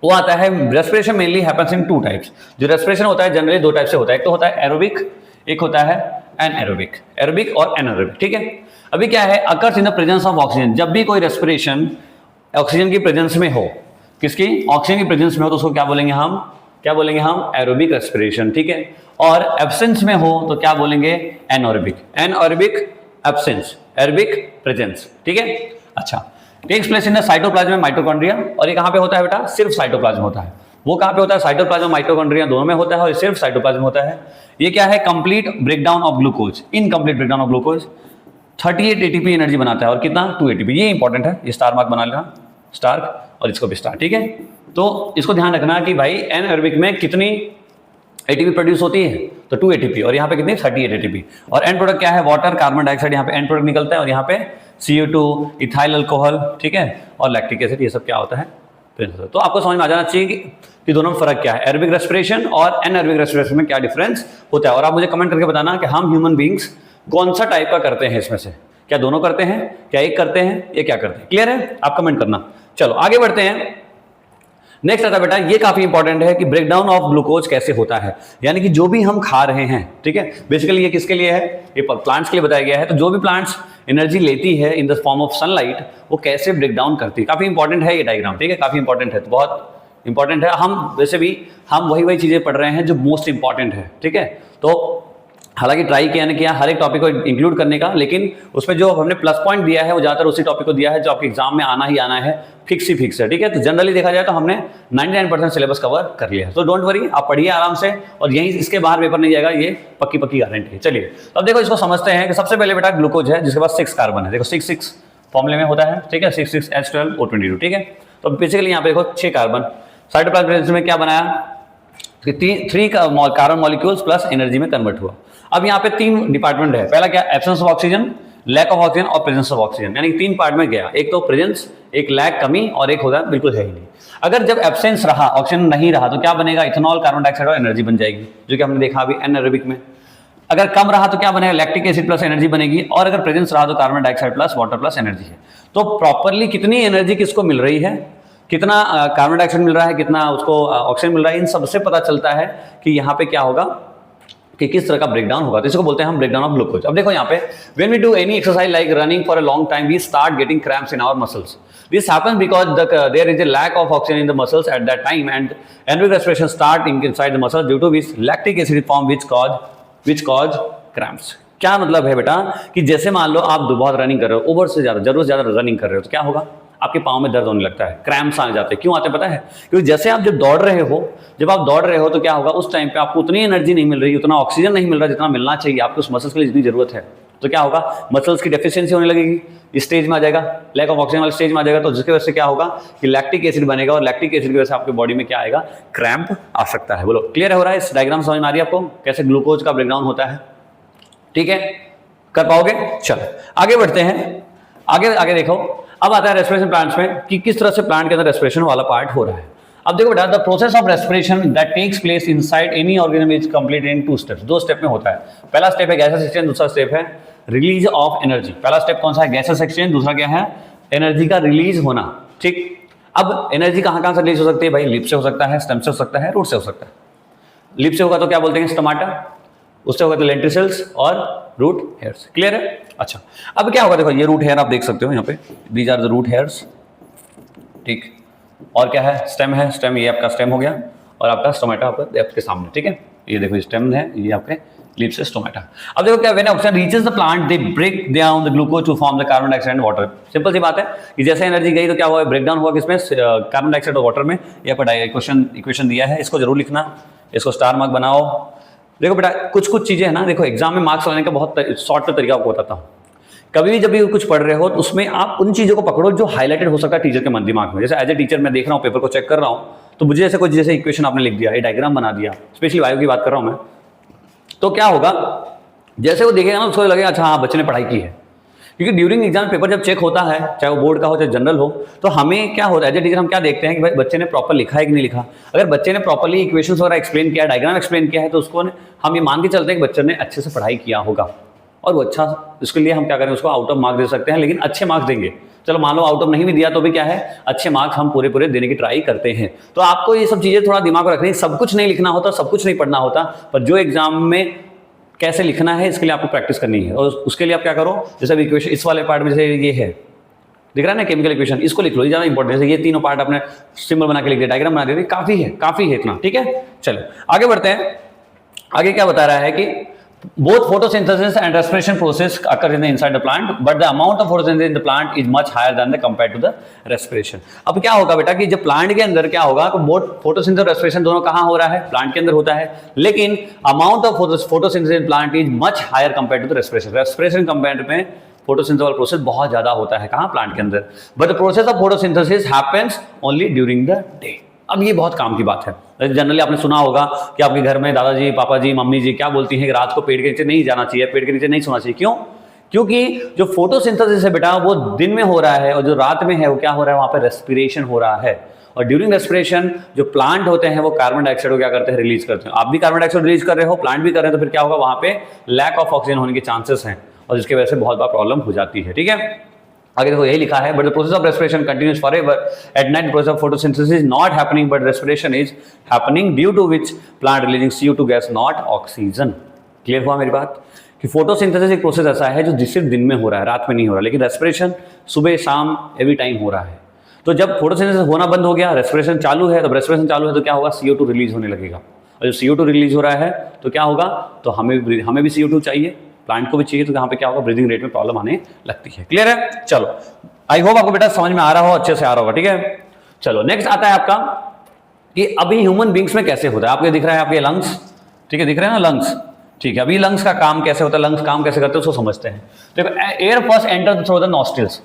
वो आता है respiration mainly happens in 2 types. जो रेस्पिरेशन होता है जनरली 2 टाइप से होता है, एक तो होता है एरोबिक, एक होता है एनएरोबिक, एरोबिक और एनएरोबिक। ठीक है, अभी क्या है? Occurs in the presence of oxygen, जब भी कोई रेस्पिरेशन ऑक्सीजन की प्रेजेंस में हो, किसकी? ऑक्सीजन की प्रेजेंस में हो, तो उसको क्या बोलेंगे हम? क्या बोलेंगे हम? Aerobic respiration. ठीक है, और एब्सेंस में हो तो क्या बोलेंगे? Anaerobic, anaerobic absence, aerobic presence. ठीक है, अच्छा, takes place in the cytoplasm में माइटोकॉन्ड्रिया, और ये कहां पे होता है बेटा? सिर्फ साइटोप्लाज्म होता है। वो कहां पे होता है? साइटोप्लाज्म, माइटोकॉन्ड्रिया दोनों में होता है, और सिर्फ साइटोप्लाज्म होता है। ये क्या है? Complete breakdown of glucose, incomplete breakdown of glucose. 38 ATP energy बनाता है, और कितना? 2 एटीपी। ये इंपॉर्टेंट है, ये स्टार मार्क बना लेना, स्टार, और इसको भी स्टार। ठीक है, तो इसको ध्यान रखना कि भाई एनएरोबिक में कितनी एटीपी प्रोड्यूस होती है? तो 2 एटीपी, और यहाँ पे कितनी? 38 एटीपी। और एंड प्रोडक्ट क्या है? वाटर, कार्बन डाइऑक्साइड, यहाँ पे एंड प्रोडक्ट निकलता है, और यहाँ पे CO2, इथाइल अल्कोहल, ठीक है, और लैक्टिक एसिड, ये सब क्या होता है? तो आपको समझ में आ जाना चाहिए कि दोनों में फर्क क्या है, एरोबिक रेस्पिरेशन और एनएरोबिक रेस्पिरेशन में क्या डिफरेंस होता है। और आप मुझे कमेंट करके बताना कि हम ह्यूमन बींग्स कौन सा टाइप का करते हैं इसमें से, क्या दोनों करते हैं, क्या एक करते हैं, ये क्या करते हैं? क्लियर है? आप कमेंट करना। चलो आगे बढ़ते हैं। नेक्स्ट आता बेटा, ये काफी इंपॉर्टेंट है कि ब्रेकडाउन ऑफ ग्लूकोज कैसे होता है, यानी कि जो भी हम खा रहे हैं, ठीक है, बेसिकली ये किसके लिए है? ये प्लांट्स के लिए बताया गया है। तो जो भी प्लांट्स एनर्जी लेती है in the form of sunlight, वो कैसे ब्रेक डाउन करती है। काफी इंपॉर्टेंट है ये डायग्राम, ठीक है, काफी इंपॉर्टेंट है, तो बहुत इंपॉर्टेंट है। हम वैसे भी हम वही चीजें पढ़ रहे हैं जो मोस्ट इंपॉर्टेंट है, ठीक है। तो हालांकि ट्राई किया नहीं किया हर एक टॉपिक को इंक्लूड करने का, लेकिन उसमें जो हमने प्लस पॉइंट दिया है वो ज़्यादातर उसी टॉपिक को दिया है जो आपके एग्जाम में आना ही आना है, फिक्स ही फिक्स है, ठीक है। तो जनरली देखा जाए तो हमने 99% सिलेबस कवर कर लिया है, तो डोंट वरी, आप पढ़िए आराम से, और यहीं इसके बाहर पेपर नहीं जाएगा, ये पक्की गारंटी है। चलिए तो अब देखो इसको समझते हैं कि सबसे पहले बेटा ग्लूकोज है जिसके पास 6 कार्बन है, देखो 6 फॉर्मूले में होता है, ठीक है, 6,6H12O22, ठीक है। तो बेसिकली यहाँ पे देखो 6 कार्बन, साइटोप्लाज्म में क्या बनाया, 3 कार्बन मॉलिक्यूल्स प्लस एनर्जी में कन्वर्ट हुआ। अब यहाँ पे 3 डिपार्टमेंट है, पहला क्या, absence of oxygen, lack of oxygen और प्रेजेंस ऑफ ऑक्सीजन, यानी 3 पार्ट में गया, एक तो प्रेजेंस, एक लैक कमी, और एक होगा बिल्कुल है ही नहीं। अगर जब एब्सेंस रहा, ऑक्सीजन नहीं रहा, तो क्या बनेगा, इथेनॉल, कार्बन डाइऑक्साइड और एनर्जी बन जाएगी, जो कि हमने देखा अभी एनारोबिक में। अगर कम रहा तो क्या बनेगा, लैक्टिक एसिड प्लस एनर्जी बनेगी, और अगर प्रेजेंस रहा तो carbon dioxide plus water plus energy है। तो प्रॉपरली कितनी एनर्जी किसको मिल रही है, कितना कार्बन डाइऑक्साइड मिल रहा है, कितना उसको ऑक्सीजन मिल रहा है, इन सबसे पता चलता है कि यहाँ पे क्या होगा, कि किस तरह का ब्रेकडाउन होगा। तो इसको बोलते हैं हम ब्रेकडाउन ऑफ ग्लूकोज। अब देखो यहाँ पे, when we do any exercise like running for a long time, we start getting cramps in our muscles. This happens because there is a lack of oxygen in the muscles at that time, and anaerobic respiration start inside the muscles due to which lactic acid form which cause cramps. क्या मतलब है बेटा, कि जैसे मान लो आप बहुत running कर रहे हो, ओवर से ज्यादा, जरूरत से ज्यादा रनिंग कर रहे हो, तो क्या होगा, आपके पाँव में दर्द होने लगता है, क्रैम्प्स आ जाते हैं। क्यों आते हैं पता है? क्योंकि जैसे आप जब दौड़ रहे हो, तो क्या होगा, उस टाइम पे आपको उतनी एनर्जी नहीं मिल रही, उतना ऑक्सीजन नहीं मिल रहा जितना मिलना चाहिए आपको उस मसल्स के लिए जितनी जरूरत है। तो क्या होगा, मसल्स की डेफिशिएंसी होने लगेगी, इस स्टेज में आ जाएगा, लैक ऑफ ऑक्सीजन वाले स्टेज में आ जाएगा। तो जिसकी वजह से क्या होगा कि लैक्टिक एसिड बनेगा, और लैक्टिक एसिड की वजह से आपके बॉडी में क्या आएगा, क्रैम्प आ सकता है। बोलो क्लियर हो रहा है? इस डायग्राम समझ में आ रही है आपको कैसे ग्लूकोज का ब्रेकडाउन होता है? ठीक है, कर पाओगे? चलो आगे बढ़ते हैं। आगे देखो, अब आता है रेस्पिरेशन प्लांट्स में कि किस तरह से प्लांट के अंदर रेस्पिरेशन वाला पार्ट हो रहा है। अब देखो बेटा, the process of respiration that takes place inside any organism is complete in 2 steps. 2 step में होता है। पहला स्टेप है गैसेस एक्सचेंज, दूसरा स्टेप है रिलीज ऑफ एनर्जी। पहला स्टेप कौन सा है? Gases exchange. दूसरा क्या है? एनर्जी का रिलीज होना। ठीक, अब एनर्जी कहां से रिलीज हो सकती है भाई? लिप से हो सकता है, स्टेम से हो सकता है, रूट से हो सकता है। लिप से होगा तो क्या बोलते हैं? स्टोमाटा। उससे होगा तो लेंट्रिकल्स और रूट हेयर्स। क्लियर है? अच्छा, अब क्या होगा, देखो ये रूट हेयर आप देख सकते हो यहाँ पे, these are the root hairs. ठीक, और क्या है? स्टेम है। स्टेम, ये आपका स्टेम हो गया, और आपका स्टोमेटा आपके सामने। ठीक है, ये देखो स्टेम है, ये आपके लीफ से स्टोमेटा। अब देखो क्या, when oxygen reaches the plant they break down the glucose to form the carbon dioxide and water. Simple सी बात है कि जैसे एनर्जी गई तो क्या हुआ, ब्रेक डाउन हुआ किसमें? कार्बन डाइऑक्साइड और वाटर में। ये आपका इक्वेशन दिया है, इसको जरूर लिखना, इसको स्टार मार्क बनाओ। देखो बेटा, कुछ चीजें है ना, देखो एग्जाम में मार्क्स लाने का बहुत शॉर्ट तरीका आपको बताता हूँ। कभी भी जब भी कुछ पढ़ रहे हो तो उसमें आप उन चीजों को पकड़ो जो हाईलाइटेड हो सकता है टीचर के मन दिमाग में। जैसे एज ए टीचर मैं देख रहा हूँ, पेपर को चेक कर रहा हूँ, तो मुझे जैसे इक्वेशन आपने लिख दिया, ये डायग्राम बना दिया, स्पेशली वायु की बात कर रहा हूँ मैं, तो क्या होगा, जैसे वो देखेगा ना उसको लगेगा अच्छा हाँ बच्चे ने पढ़ाई की है। क्योंकि ड्यूरिंग एग्जाम पेपर जब चेक होता है, चाहे वो बोर्ड का हो चाहे जनरल हो, तो हमें क्या होता है एज ए टीचर हम क्या देखते हैं कि भाई बच्चे ने प्रॉपर लिखा है कि नहीं लिखा। अगर बच्चे ने प्रॉपरली इक्वेशंस वगैरह एक्सप्लेन किया, डायग्राम एक्सप्लेन किया है, तो उसको हम ये मान के चलते हैं कि बच्चे ने अच्छे से पढ़ाई किया होगा, और वो अच्छा, इसके लिए हम क्या करें, उसको आउट ऑफ मार्क्स दे सकते हैं, लेकिन अच्छे मार्क्स देंगे। चलो मान लो आउट ऑफ नहीं भी दिया तो भी क्या है, अच्छे मार्क्स हम पूरे देने की ट्राई करते हैं। तो आपको ये सब चीजें थोड़ा दिमाग में रखनी, सब कुछ नहीं लिखना होता, सब कुछ नहीं पढ़ना होता, पर जो एग्जाम में कैसे लिखना है इसके लिए आपको प्रैक्टिस करनी है। और उसके लिए आप क्या करो, जैसे अभी इक्वेशन इस वाले पार्ट में जैसे ये है, दिख रहा है ना केमिकल इक्वेशन, इसको लिख लो, ये ज्यादा इंपॉर्टेंट है। ये तीनों पार्ट आपने सिंबल बना के लिख दिया, डायग्राम बना दिया, काफी है इतना। ठीक है, चलो आगे बढ़ते हैं। आगे क्या बता रहा है कि both photosynthesis and respiration process occur in the inside the plant, but the amount of photosynthesis in the plant is much higher than the compared to the respiration। अब क्या होगा बेटा कि जब प्लांट के अंदर क्या होगा, बोथ फोटोसिंथेसिस और रेस्पिरेशन दोनों कहाँ हो रहा है, प्लांट के अंदर होता है, लेकिन amount of photosynthesis in plant is much higher compare to the respiration. Respiration compare में फोटोसिंथेसिस वाला प्रोसेस बहुत ज्यादा होता है कहाँ, प्लांट के अंदर। But the process of photosynthesis happens only during the day. अब ये बहुत काम की बात है। जनरली आपने सुना होगा कि आपके घर में दादाजी, पापा जी, मम्मी जी क्या बोलती हैं कि रात को पेड़ के नीचे नहीं जाना चाहिए, पेड़ के नीचे नहीं सोना चाहिए। क्यों? क्योंकि जो फोटोसिंथेसिस है बेटा वो दिन में हो रहा है, और जो रात में है वो क्या हो रहा है, वहां पे रेस्पिरेशन हो रहा है। और ड्यूरिंग रेस्पिरेशन जो प्लांट होते हैं वो कार्बन डाइऑक्साइड को क्या करते हैं, रिलीज करते हैं। आप भी कार्बन डाइऑक्साइड रिलीज कर रहे हो, प्लांट भी कर रहे हैं, तो फिर क्या होगा, वहां पे लैक ऑफ ऑक्सीजन होने के चांसेस हैं, और जिसकी वजह से बहुत बार प्रॉब्लम हो जाती है। ठीक है, आगे देखो यही लिखा है, but the process of respiration continues forever at night. Process of photosynthesis is not happening, but respiration is happening due to which plant releasing CO2 gas, not oxygen. Clear हुआ मेरी बात कि फोटोसिंथेसिस एक प्रोसेस ऐसा है जो सिर्फ दिन में हो रहा है, रात में नहीं हो रहा, लेकिन रेस्पिरेशन सुबह शाम एवरी टाइम हो रहा है। तो जब फोटोसिंथेसिस होना बंद हो गया, रेस्पिरेशन चालू है, तो रेस्पिरेशन चालू है तो क्या होगा, CO2 रिलीज होने लगेगा, और जब CO2 रिलीज हो रहा है तो क्या होगा, तो हमें भी CO2 चाहिए, प्लांट को भी चाहिए, तो यहाँ पे क्या होगा, ब्रीदिंग रेट में प्रॉब्लम आने लगती है। क्लियर है? चलो आई होप आपको बेटा समझ में आ रहा हो, अच्छे से आ रहा होगा। ठीक है, चलो नेक्स्ट आता है आपका कि अभी ह्यूमन बींग्स में कैसे होता है। आपको दिख रहा है आपके लंग्स, ठीक है, दिख रहे हैं ना लंग्स। ठीक है, अभी लंग्स का काम कैसे होता है, लंग्स काम कैसे करते हैं उसको समझते हैं। देखो air first enter through the nostrils,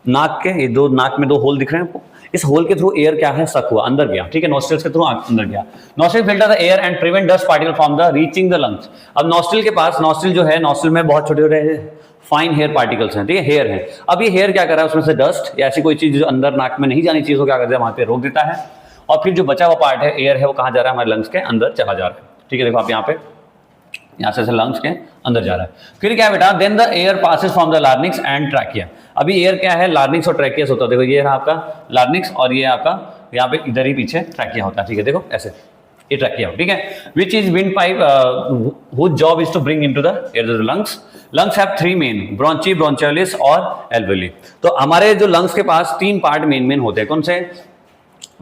नाक के ये दो, नाक में 2 होल दिख रहे हैं आपको, इस होल के थ्रू एयर क्या है, सक हुआ, अंदर गया। ठीक है, नॉस्ट्रिल्स के थ्रू अंदर गया। Nostril filter the air and prevent dust particle from the reaching the lungs. अब नॉस्ट्रिल के पास, नॉस्ट्रिल जो है, नॉस्ट्रिल में बहुत छोटे फाइन हेयर पार्टिकल्स हैं, ठीक है, हेयर है। अब ये हेयर क्या कर रहा है, उसमें से डस्ट या ऐसी कोई चीज जो अंदर नाक में नहीं जानी चाहिए, वो क्या करता है, वहां पे रोक देता है, और फिर जो बचा हुआ पार्ट है, एयर है, वो कहाँ जा रहा है, हमारे लंग्स के अंदर चला जा रहा है। ठीक है, देखो आप यहाँ से लंग्स के अंदर जा रहा है। फिर क्या बेटा, then the air passes from the larynx and trachea. अभी एयर क्या है, लार्निक्स और ट्रैकियस होता है। देखो ये रहा आपका लार्निक्स, और ये आपका यहाँ पे इधर ही पीछे ट्रैकिया होता है। ठीक है, देखो ऐसे ये ट्रैकिया, ठीक है, which is wind pipe whose job is to bring into the air the lungs. Lungs have 3 main, bronchi, bronchioles और एल्वेली। तो हमारे जो लंग्स के पास 3 पार्ट मेन होते हैं, कौन से,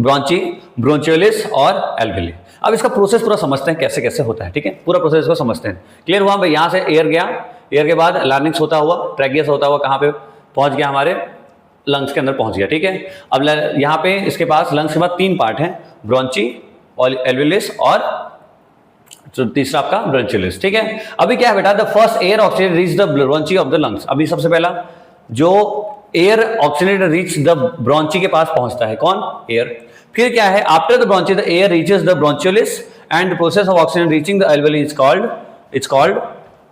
ब्रोंची, ब्रोंचियोलिस और एल्वेली। अब इसका प्रोसेस पूरा समझते हैं कैसे कैसे होता है। ठीक है, पूरा प्रोसेस को समझते हैं। क्लियर हुआ भाई, यहाँ से एयर गया, एयर के बाद लार्निक्स होता हुआ, ट्रैकियस होता हुआ कहाँ पे पहुंच गया, हमारे लंग्स के अंदर पहुंच गया, ठीक है। अब यहाँ पे इसके पास लंग्स के बाद 3 पार्ट हैं, ब्रोंची और एल्वियलिस और जो तीसरा आपका ब्रोंचियलिस, ठीक है। अभी क्या है बेटा, the first air oxygen reach the bronchi of the lungs. अभी सबसे पहला जो air oxygen reach the bronchi के पास पहुंचता है, कौन? एयर। फिर क्या है, after the bronchi the air reaches the bronchioles and the process of oxygen reaching the alveoli it's called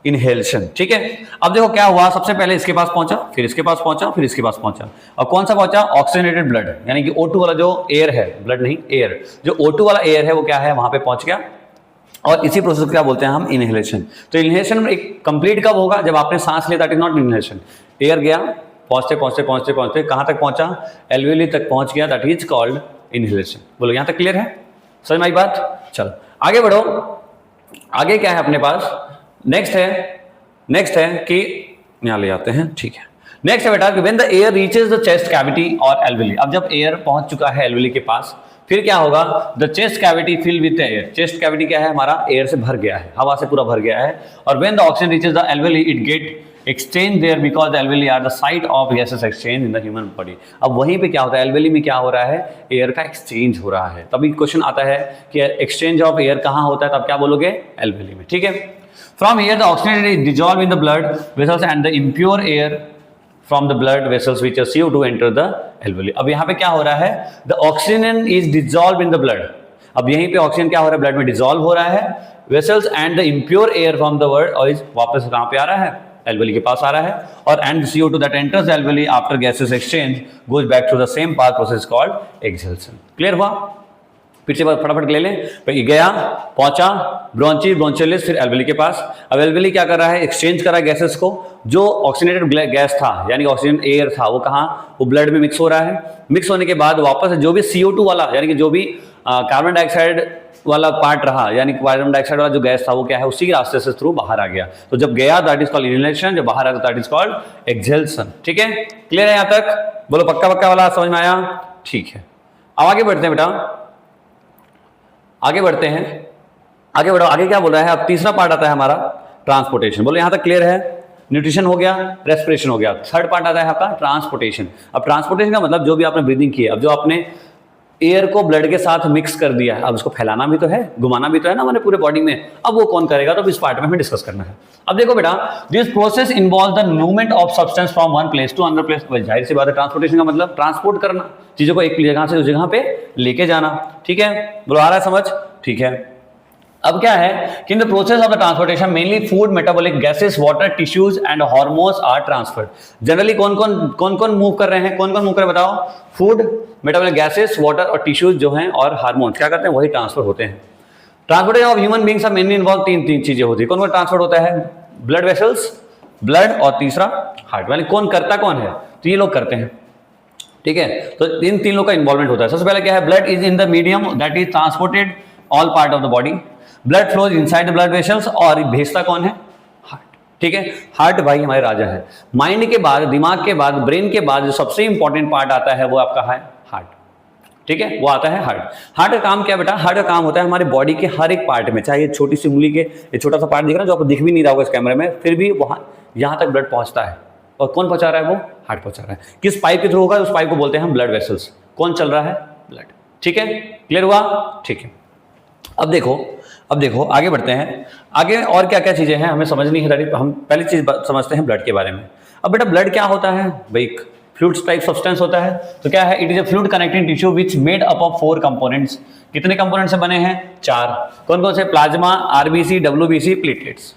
inhalation, ठीक है। अब देखो क्या हुआ, सबसे पहले इसके पास पहुंचा, फिर इसके पास पहुंचा, फिर इसके पास पहुंचा, और कौन सा पहुंचा? ऑक्सीजनेटेड ब्लड, यानी कि O2 वाला जो एयर है, ब्लड नहीं एयर, जो O2 वाला एयर है वो क्या है, वहां पे पहुंच गया। और इसी प्रोसेस को क्या बोलते हैं हम? इनहेलेशन। तो इनहेलेशन एक कंप्लीट कब होगा? जब आपने सांस लिया, that is not inhalation. Air गया, पहुंचते पहुंचते पहुंचते पहुंचते कहां तक पहुंचा? एल्वियली तक पहुंच गया, दैट इज कॉल्ड इनहेलेशन। बोलो यहां तक क्लियर है? समझ में आई बात? चलो आगे बढ़ो। आगे क्या है अपने पास? नेक्स्ट है कि यहां ले जाते हैं, ठीक है। नेक्स्ट है बेटा कि when the air reaches the chest cavity और एल्वियली। अब जब एयर पहुंच चुका है एल्वियली के पास, फिर क्या होगा? The chest cavity fill with air. Chest cavity क्या है हमारा? एयर से भर गया है, हवा से पूरा भर गया है। और when the oxygen reaches the alveoli it get exchange there because the alveoli are the site of gases exchange in the human body. अब वहीं पे क्या होता है? एल्वियली में क्या हो रहा है? एयर का एक्सचेंज हो रहा है। तभी क्वेश्चन आता है कि एक्सचेंज ऑफ एयर कहां होता है, तब क्या बोलोगे? एल्वियली में, ठीक है। From here, the oxygen is dissolved in the blood vessels and the impure air from the blood vessels which are CO2 enter the alveoli. अब यहाँ पे क्या हो रहा है? The oxygen is dissolved in the blood. अब यहीं पे ऑक्सीजन क्या हो रहा है? ब्लड में डिसॉल्व हो रहा है। Vessels and the impure air from the blood is वापस कहाँ पे आ रहा है? एल्वियली के पास आ रहा है। और and CO2 that enters the alveoli after gases exchange goes back to the same path process called exhalation. Clear हुआ? फिर से फटाफट ले लें। गया, पहुंचा, ब्रोंची, ब्रोंचियलिस, फिर एल्वियली के पास। अब एल्वियली क्या कर रहा है? एक्सचेंज कर रहा है गैसेस को। जो ऑक्सीजनेटेड गैस था, यानी ऑक्सीजन एयर था, वो कहाँ? वो ब्लड में मिक्स हो रहा है। मिक्स होने के बाद वापस जो भी CO2 वाला, यानी कि जो भी कार्बन डाइऑक्साइड वाला पार्ट रहा, यानी कार्बन डाइऑक्साइड वाला जो गैस था, वो क्या है? उसी रास्ते से थ्रू बाहर आ गया। तो जब गया दैट इज कॉल्ड इनहेलेशन, जब बाहर आया दैट इज कॉल्ड एक्सहेलेशन, ठीक है। क्लियर है यहाँ तक? बोलो पक्का वाला समझ में आया? ठीक है। अब आगे बढ़ते हैं बेटा, आगे बढ़ते हैं, आगे बढ़ो। आगे क्या बोल रहा है? अब तीसरा पार्ट आता है हमारा ट्रांसपोर्टेशन। बोलो यहां तक क्लियर है? न्यूट्रिशन हो गया, रेस्पिरेशन हो गया। थर्ड पार्ट आता है आपका ट्रांसपोर्टेशन। अब ट्रांसपोर्टेशन का मतलब जो भी आपने ब्रीदिंग की है, अब जो आपने एयर को ब्लड के साथ मिक्स कर दिया है, अब उसको फैलाना भी तो है, घुमाना भी तो है ना हमारे पूरे बॉडी में। अब वो कौन करेगा? तो इस पार्ट में हमें डिस्कस करना है। अब देखो बेटा, this process involve the movement of substance from one place to another place. जाहिर सी बात है, ट्रांसपोर्टेशन का मतलब ट्रांसपोर्ट करना, चीजों को एक जगह से उस जगह पे लेके जाना, ठीक है। बोलो आ रहा है समझ? ठीक है। अब क्या है कि in the process of the transportation mainly food, metabolic gases, water, tissues and hormones are transferred. Generally कौन कौन मूव कर रहे हैं? कौन मूव कर रहे हैं बताओ? फूड, मेटाबॉलिक गैसेस, वाटर और टिश्यूज जो हैं और हार्मोन्स क्या करते हैं? वही ट्रांसफर होते हैं। Transportation of human beings are mainly involve तीन चीजें होती है। कौन ट्रांसफर होता है? ब्लड वेसल्स, ब्लड, और तीसरा हार्ट। यानी कौन करता कौन है? तो ये लोग करते हैं, ठीक है। तो इन 3 लोग का इन्वॉल्वमेंट होता है। सबसे पहले क्या है? Blood is in the medium that is transported all part of the body. Blood flows inside the blood vessels, और भेजता कौन है? हार्ट, ठीक है। हार्ट भाई हमारे राजा है। माइंड के बाद, दिमाग के बाद, ब्रेन के बाद जो सबसे इंपॉर्टेंट पार्ट आता है वो आपका है हार्ट, ठीक है। वो आता है हार्ट। हार्ट का काम क्या बेटा? हार्ट का काम होता है हमारी बॉडी के हर एक पार्ट में, चाहे ये छोटी सी उंगली के ये छोटा सा पार्ट दिख रहा है जो आपको दिख भी नहीं रहा होगा इस कैमरे में, फिर भी वहां यहां तक ब्लड पहुंचता है। और कौन पहुंचा रहा है? वो हार्ट पहुंचा रहा है। किस पाइप के थ्रू होगा? उस पाइप को बोलते हैं हम ब्लड वेसल्स। कौन चल रहा है? ब्लड, ठीक है। क्लियर हुआ? ठीक है। अब देखो आगे बढ़ते हैं। आगे और क्या क्या चीजें हैं हमें समझनी है। हम पहली चीज समझते हैं ब्लड के बारे में। अब बेटा ब्लड क्या होता है भाई? फ्लूइड टाइप सब्सटेंस होता है। तो क्या है? It is a fluid connecting tissue which made up of 4 components. कितने कंपोनेंट से बने हैं? 4। कौन कौन से? Plasma, RBC, WBC, platelets.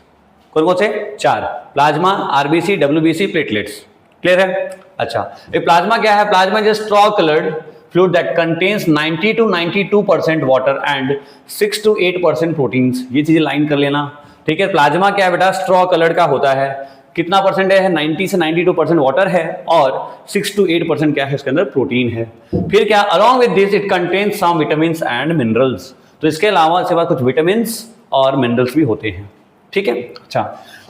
कौन कौन से? 4। Plasma, RBC, WBC, platelets. Clear है? अच्छा, ये प्लाज्मा क्या है? Plasma is straw coloured fluid that contains 90 to 92% water and 6 to 8% proteins. ये चीजें लाइन कर लेना, ठीक है। प्लाज्मा क्या है बेटा? स्ट्रॉ कलर का होता है। कितना परसेंट है? 90 से 92% वाटर है और 6 to 8% क्या है? इसके अंदर प्रोटीन है। फिर क्या? along with this it contains some vitamins and minerals। तो इसके अलावा इसके बाद कुछ विटामिन्स और मिनरल्स भी होते हैं, ठीक है। अच्छा,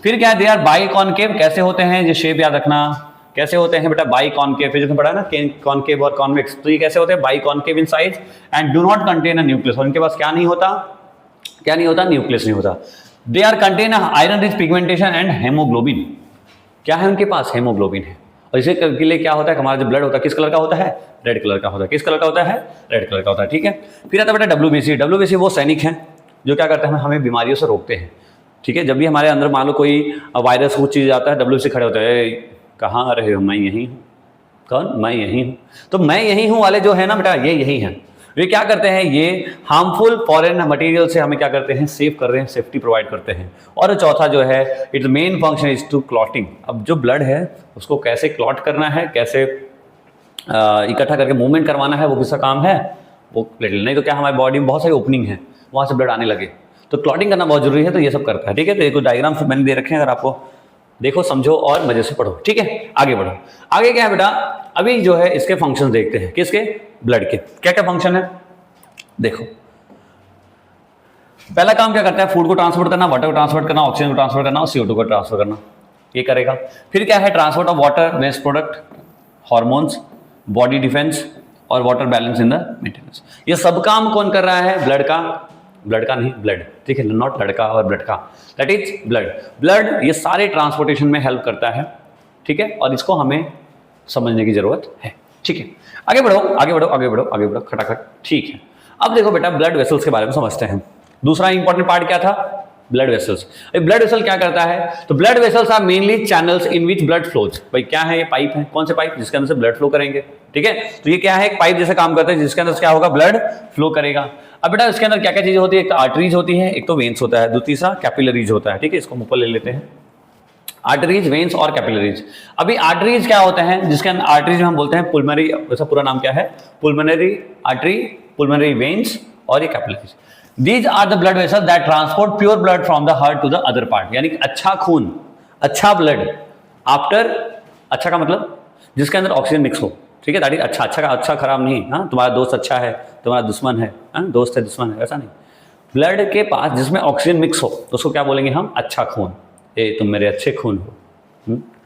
फिर क्या? They are biconcave. कैसे होते हैं? ये शेप याद रखना। कैसे होते हैं बेटा? बाइकॉन्केव। फिजिक्स में पढ़ा है ना, कॉन्केव और कॉन्वेक्स। तो ये कैसे होते हैं? Biconcave in size and do not contain a nucleus. और इनके पास क्या नहीं होता? क्या नहीं होता? न्यूक्लियस नहीं होता। They are contain iron rich pigmentation and haemoglobin. क्या है उनके पास? हेमोग्लोबिन है। और इसी के लिए क्या होता है, हमारा जो ब्लड होता है किस कलर का होता है, रेड कलर का होता है। किस कलर का होता है, रेड कलर का होता है, ठीक है। फिर आता है बेटा WBC। WBC वो सैनिक हैं जो क्या करते हैं, हमें बीमारियों से रोकते हैं, ठीक है। जब भी हमारे अंदर मान लो कोई वायरस कुछ चीज़ आता है, WBC खड़े होते हैं, कहाँ आ रहे हो, मैं यहीं हूँ। कौन, मैं यहीं हूँ। तो मैं यहीं हूँ वाले जो है ना बेटा, ये यही हैं। ये क्या करते हैं, ये हार्मफुल फॉरेन मटेरियल से हमें क्या करते हैं, सेव कर रहे हैं, सेफ्टी प्रोवाइड करते हैं। और चौथा जो है, its main function is to clotting. अब जो ब्लड है उसको कैसे क्लॉट करना है, कैसे इकट्ठा करके मूवमेंट करवाना है, वो किसका काम है, वो प्लेटलेट। नहीं तो क्या हमारी बॉडी में बहुत सारी ओपनिंग है, वहाँ से ब्लड आने लगे, तो क्लॉटिंग करना बहुत जरूरी है, तो ये सब करता है, ठीक है। तो ये कुछ डायग्राम मैंने दे रखे हैं, अगर आपको देखो, समझो और मजे से पढ़ो, ठीक है। आगे बढ़ो। आगे क्या है बेटा, अभी जो है इसके फंक्शन देखते हैं, किसके, ब्लड के। क्या क्या फंक्शन है देखो। पहला काम क्या करता है, फूड को ट्रांसपोर्ट करना, वाटर को ट्रांसपोर्ट करना, ऑक्सीजन को ट्रांसफर करना और CO2 को ट्रांसफर करना, ये करेगा। फिर क्या है, transport of water, waste product, hormones, body defence और water balance in the maintenance. ये सब काम कौन कर रहा है, ब्लड का, ब्लड का नहीं, ब्लड, ठीक है, नॉट लड़का और ब्लड का, दैट इज ब्लड। ब्लड ये सारे ट्रांसपोर्टेशन में हेल्प करता है, ठीक है, और इसको हमें समझने की जरूरत है, ठीक है। आगे बढ़ो, आगे बढ़ो, आगे बढ़ो, आगे बढ़ो, खटाखट, ठीक है। अब देखो बेटा, ब्लड वेसल्स के बारे में समझते हैं। दूसरा इंपॉर्टेंट पार्ट क्या था, ब्लड वेसल्स। ब्लड वेसल क्या करता है, तो blood vessels are mainly channels in which blood flows. भाई क्या है, ये पाइप है, कौन से पाइप, जिसके अंदर से ब्लड फ्लो करेंगे, ठीक है। तो ये क्या है, एक पाइप जैसे काम करता है, जिसके अंदर से क्या होगा, ब्लड फ्लो करेगा। अब बेटा इसके अंदर क्या क्या चीजें होती है, एक तो आर्टरीज होती है, एक तो वेन्स होता है, दूसरा कैपिलरीज होता है, ठीक है। इसको मुंह पर ले लेते हैं, आर्टरीज, वेन्स और कैपिलरीज। अभी आर्टरीज क्या होते हैं, जिसके अंदर आर्टरीज में हम बोलते हैं पुलमनरी, वैसा पूरा नाम क्या है, पुलमनरी आर्टरी, पुलमनरी वेन्स और ये capillaries. These are the blood vessels that transport pure blood from the heart to the other part। यानी अच्छा खून, अच्छा ब्लड आफ्टर, अच्छा का मतलब जिसके अंदर ऑक्सीजन मिक्स हो, ठीक है। दैट इज अच्छा, अच्छा का अच्छा खराब नहीं, हाँ, तुम्हारा दोस्त अच्छा है, तुम्हारा दुश्मन है, हाँ, दोस्त है दुश्मन है, ऐसा नहीं। ब्लड के पास जिसमें ऑक्सीजन मिक्स हो तो उसको क्या बोलेंगे हम, अच्छा खून, ए तुम मेरे अच्छे खून हो।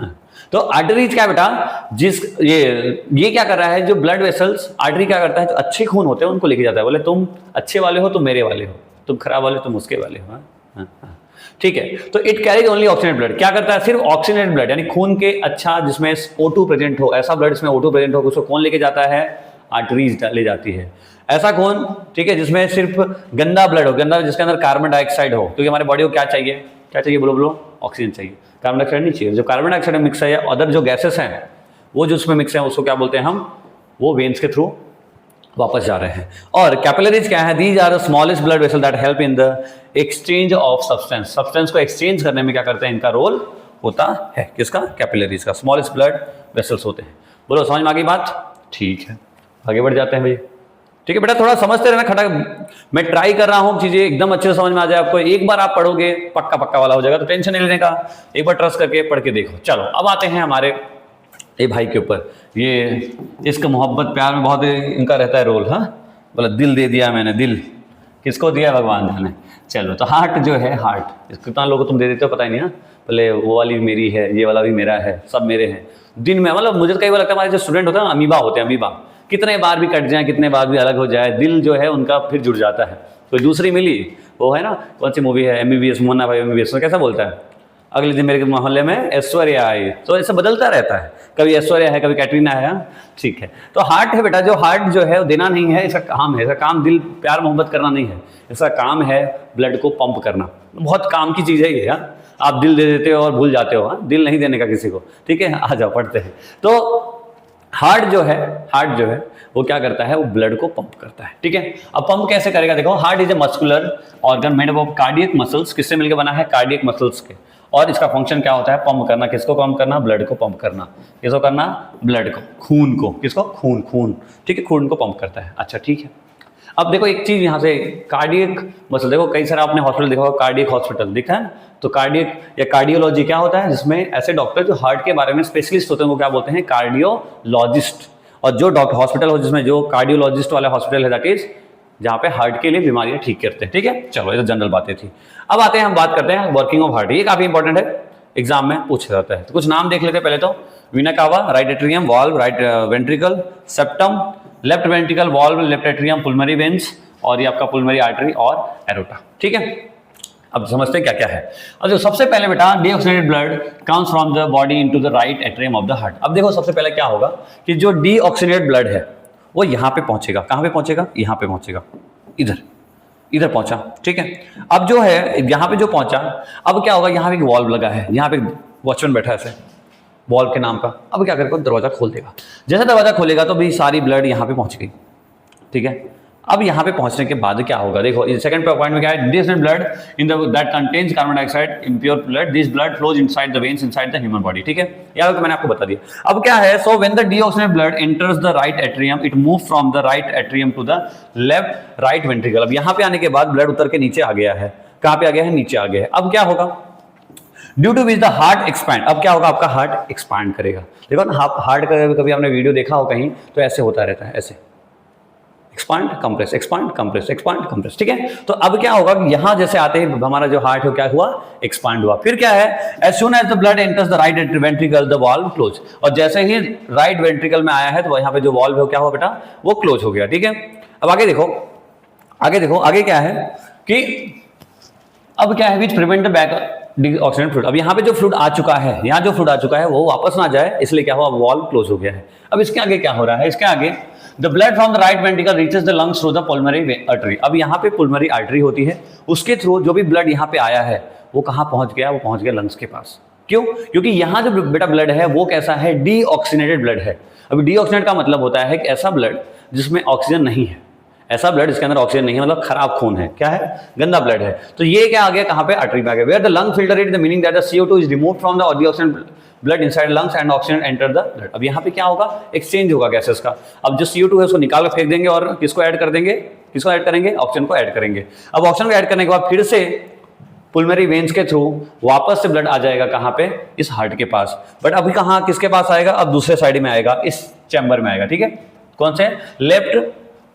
हाँ। तो आर्टरीज क्या बेटा, जिस ये क्या कर रहा है, जो ब्लड वेसल्स, आर्टरी क्या करता है, जो अच्छे खून होते हैं उनको लेके जाता है, बोले तुम अच्छे वाले हो तुम मेरे वाले हो, तुम खराब वाले तुम उसके वाले हो, हाँ, ठीक है। तो it carries only oxygenate blood, क्या करता है, सिर्फ ऑक्सीजनेट ब्लड, यानी खून के अच्छा जिसमें O2 प्रेजेंट हो, ऐसा ब्लड जिसमें O2 प्रेजेंट हो, उसको कौन लेके जाता है, आर्टरीज ले जाती है। ऐसा खून, ठीक है, जिसमें सिर्फ गंदा ब्लड हो, गंदा जिसके अंदर कार्बन डाइऑक्साइड हो, क्योंकि हमारे बॉडी को क्या चाहिए, क्या चाहिए, बोलो बोलो, ऑक्सीजन चाहिए, कार्बन डाइऑक्साइड नहीं चाहिए। जो कार्बन डाइऑक्साइड में मिक्स है या अदर जो गैसेस हैं वो जो उसमें मिक्स है, उसको क्या बोलते हैं हम, वो वेन्स के थ्रू वापस जा रहे हैं। और कैपिलरीज क्या है, these are the smallest blood vessel that help in the exchange of substance. Substance को एक्सचेंज करने में क्या करते हैं, इनका रोल होता है, किसका, कैपिलरीज का, स्मॉलेस्ट ब्लड वेसल्स होते हैं। बोलो समझ में आ गई बात, ठीक है, आगे बढ़ जाते हैं भैया, ठीक है बेटा। थोड़ा समझते रहना, खटा मैं ट्राई कर रहा हूँ चीजें एकदम अच्छे से समझ में आ जाए आपको। एक बार आप पढ़ोगे पक्का पक्का वाला हो जाएगा, तो टेंशन नहीं लेने का, एक बार ट्रस्ट करके पढ़ के देखो। चलो अब आते हैं हमारे ये भाई के ऊपर। ये इसका मोहब्बत प्यार में बहुत इनका रहता है रोल, हाँ, बोला दिल दे दिया मैंने, दिल किसको दिया भगवान जाने। चलो तो हार्ट जो है, हार्ट कितना लोगों को तुम दे देते हो पता ही नहीं, हाँ, बोले वो वाली भी मेरी है, ये वाला भी मेरा है, सब मेरे हैं। दिन में मतलब मुझे कई बार लगता है हमारे जो स्टूडेंट होते हैं ना, अमीबा होते हैं, अमीबा, कितने बार भी कट जाए, कितने बार भी अलग हो जाए, दिल जो है उनका फिर जुड़ जाता है। कोई दूसरी मिली, वो है ना, कौन सी मूवी है, MBBS, मुन्ना भाई MBBS में कैसा बोलता है, अगले दिन मेरे मोहल्ले में ऐश्वर्या आई, तो ऐसा बदलता रहता है, कभी ऐश्वर्या है, कभी कैटरीना है, ठीक है। तो हार्ट है बेटा, जो हार्ट जो है वो देना नहीं है, इसका काम है, इसका काम दिल प्यार मोहब्बत करना नहीं है, इसका काम है ब्लड को पंप करना। बहुत काम की चीज़ है ये, हाँ। आप दिल दे देते हो और भूल जाते हो, हाँ, दिल नहीं देने का किसी को, ठीक है। आ जाओ पढ़ते हैं। तो हार्ट जो है वो क्या करता है, वो ब्लड को पंप करता है, ठीक है। अब पंप कैसे करेगा, देखो, heart is a muscular organ made up of cardiac muscles. किससे मिलकर बना है, कार्डियक मसल्स के। और इसका फंक्शन क्या होता है, पंप करना। किसको पंप करना, ब्लड को पंप करना। किसको करना, ब्लड को, खून को। किसको, खून, ठीक है, खून को पंप करता है। अच्छा ठीक है। अब देखो एक चीज यहाँ से, कार्डियक मसल, देखो कई सारे आपने हॉस्पिटल देखा होगा, कार्डियक हॉस्पिटल दिखा है। तो कार्डियक या कार्डियोलॉजी क्या होता है, जिसमें ऐसे डॉक्टर जो हार्ट के बारे में स्पेशलिस्ट होते हैं, वो क्या बोलते हैं, कार्डियोलॉजिस्ट। और जो डॉक्टर हॉस्पिटल हो जिसमें जो कार्डियोलॉजिस्ट वाला हॉस्पिटल है, दैट इज जहाँ पे हार्ट के लिए बीमारियां ठीक करते हैं, ठीक है। चलो ये तो जनरल बातें थी। अब आते हैं, हम बात करते हैं वर्किंग ऑफ हार्ट। ये काफी इंपॉर्टेंट है, एग्जाम में पूछा जाता है। तो कुछ नाम देख लेते हैं पहले तो। वीना कावा, right atrium, valve, right ventricle, septum, left ventricle, valve, left atrium, पुलमरी veins, और ये आपका पुलमरी आर्टरी और एरोटा, ठीक है। अब समझते हैं क्या क्या है। अब देखो सबसे पहले बेटा deoxygenated blood comes from the body into the right atrium of the heart. अब देखो सबसे पहले क्या होगा कि जो डीऑक्सीनेटेड ब्लड है वो यहाँ पे पहुंचेगा, कहाँ पे पहुंचेगा, यहाँ पे पहुंचेगा, इधर पहुंचा, ठीक है। अब जो है यहाँ पे जो पहुंचा, अब क्या होगा, यहाँ पे एक वॉल्व लगा है, यहाँ पे वॉचमैन बैठा है ऐसे वॉल्व के नाम का। अब क्या करेगा, दरवाजा खोल देगा। जैसे दरवाजा खोलेगा तो भी सारी ब्लड यहाँ पे पहुंच गई, ठीक है। अब यहाँ पे पहुंचने के बाद क्या होगा, देखो सेकंड पॉइंट में क्या है, deoxygenated blood in the that contains carbon dioxide impure blood, this blood flows inside the veins inside the human body, ठीक है। यार तो मैंने आपको बता दिया। अब क्या है, so when the deoxygenated blood enters the right atrium it move from the right atrium to the left right ventricle. अब यहाँ पे आने के बाद ब्लड उतर के नीचे आ गया है, कहाँ पे आ गया है, नीचे आ गया है। अब क्या होगा, due to which the heart expand. अब क्या होगा, आपका हार्ट एक्सपैंड करेगा। देखो ना हार्ट का कभी आपने वीडियो देखा हो कहीं तो ऐसे होता रहता है, ऐसे expand compress, expand compress, expand compress, ठीक है। तो अब क्या होगा, यहां जैसे आते ही हमारा जो हार्ट है क्या हुआ, एक्सपांड हुआ। फिर क्या है, as soon as the blood enters the right ventricle the valve close. और जैसे ही राइट वेंट्रिकल में आया है तो यहाँ पे जो वॉल्व है क्या हुआ बेटा, वो क्लोज हो गया, ठीक है। अब आगे देखो, आगे क्या है कि अब क्या है, which prevent the back deoxygenated fluid. अब यहाँ पे जो फ्लूइड आ चुका है, यहाँ जो फ्लूइड आ चुका है वो वापस ना जाए, इसलिए क्या हुआ, वॉल्व क्लोज हो गया है। अब इसके आगे क्या हो रहा है, इसके आगे the blood from the right ventricle reaches the lungs through the pulmonary artery. अब यहाँ पे पुल्मोनरी आर्टरी होती है, उसके थ्रू जो भी ब्लड यहाँ पे आया है वो कहाँ पहुंच गया, वो पहुंच गया लंग्स के पास। क्यों, क्योंकि यहाँ जो बेटा ब्लड है वो कैसा है, डीऑक्सीनेटेड ब्लड है। अभी डीऑक्सीनेट का मतलब होता है कि ऐसा ब्लड जिसमें ऑक्सीजन नहीं है, ऐसा ब्लड जिसके अंदर ऑक्सीजन नहीं है, मतलब खराब खून है, क्या है, गंदा ब्लड है। तो ये क्या आ गया, कहाँ पे, आर्टरी में आ गया। Where the lung filter it the meaning that the CO2 is removed from the deoxygenated blood inside lungs and oxygen enter the blood. अब यहाँ पे क्या होगा, एक्सचेंज होगा गैसेस का। अब जो CO2 है उसको निकाल कर फेंक देंगे और किसको ऐड कर देंगे, किसको ऐड करेंगे, ऑक्सीजन को ऐड करेंगे। अब ऑक्सीजन को ऐड करने के बाद फिर से पुल्मोनरी वेन्स के थ्रू वापस से ब्लड आ जाएगा कहाँ पे, इस हार्ट के पास। बट अभी कहाँ, किसके पास आएगा, अब दूसरे साइड में आएगा, इस चैम्बर में आएगा, ठीक है। कौन से, लेफ्ट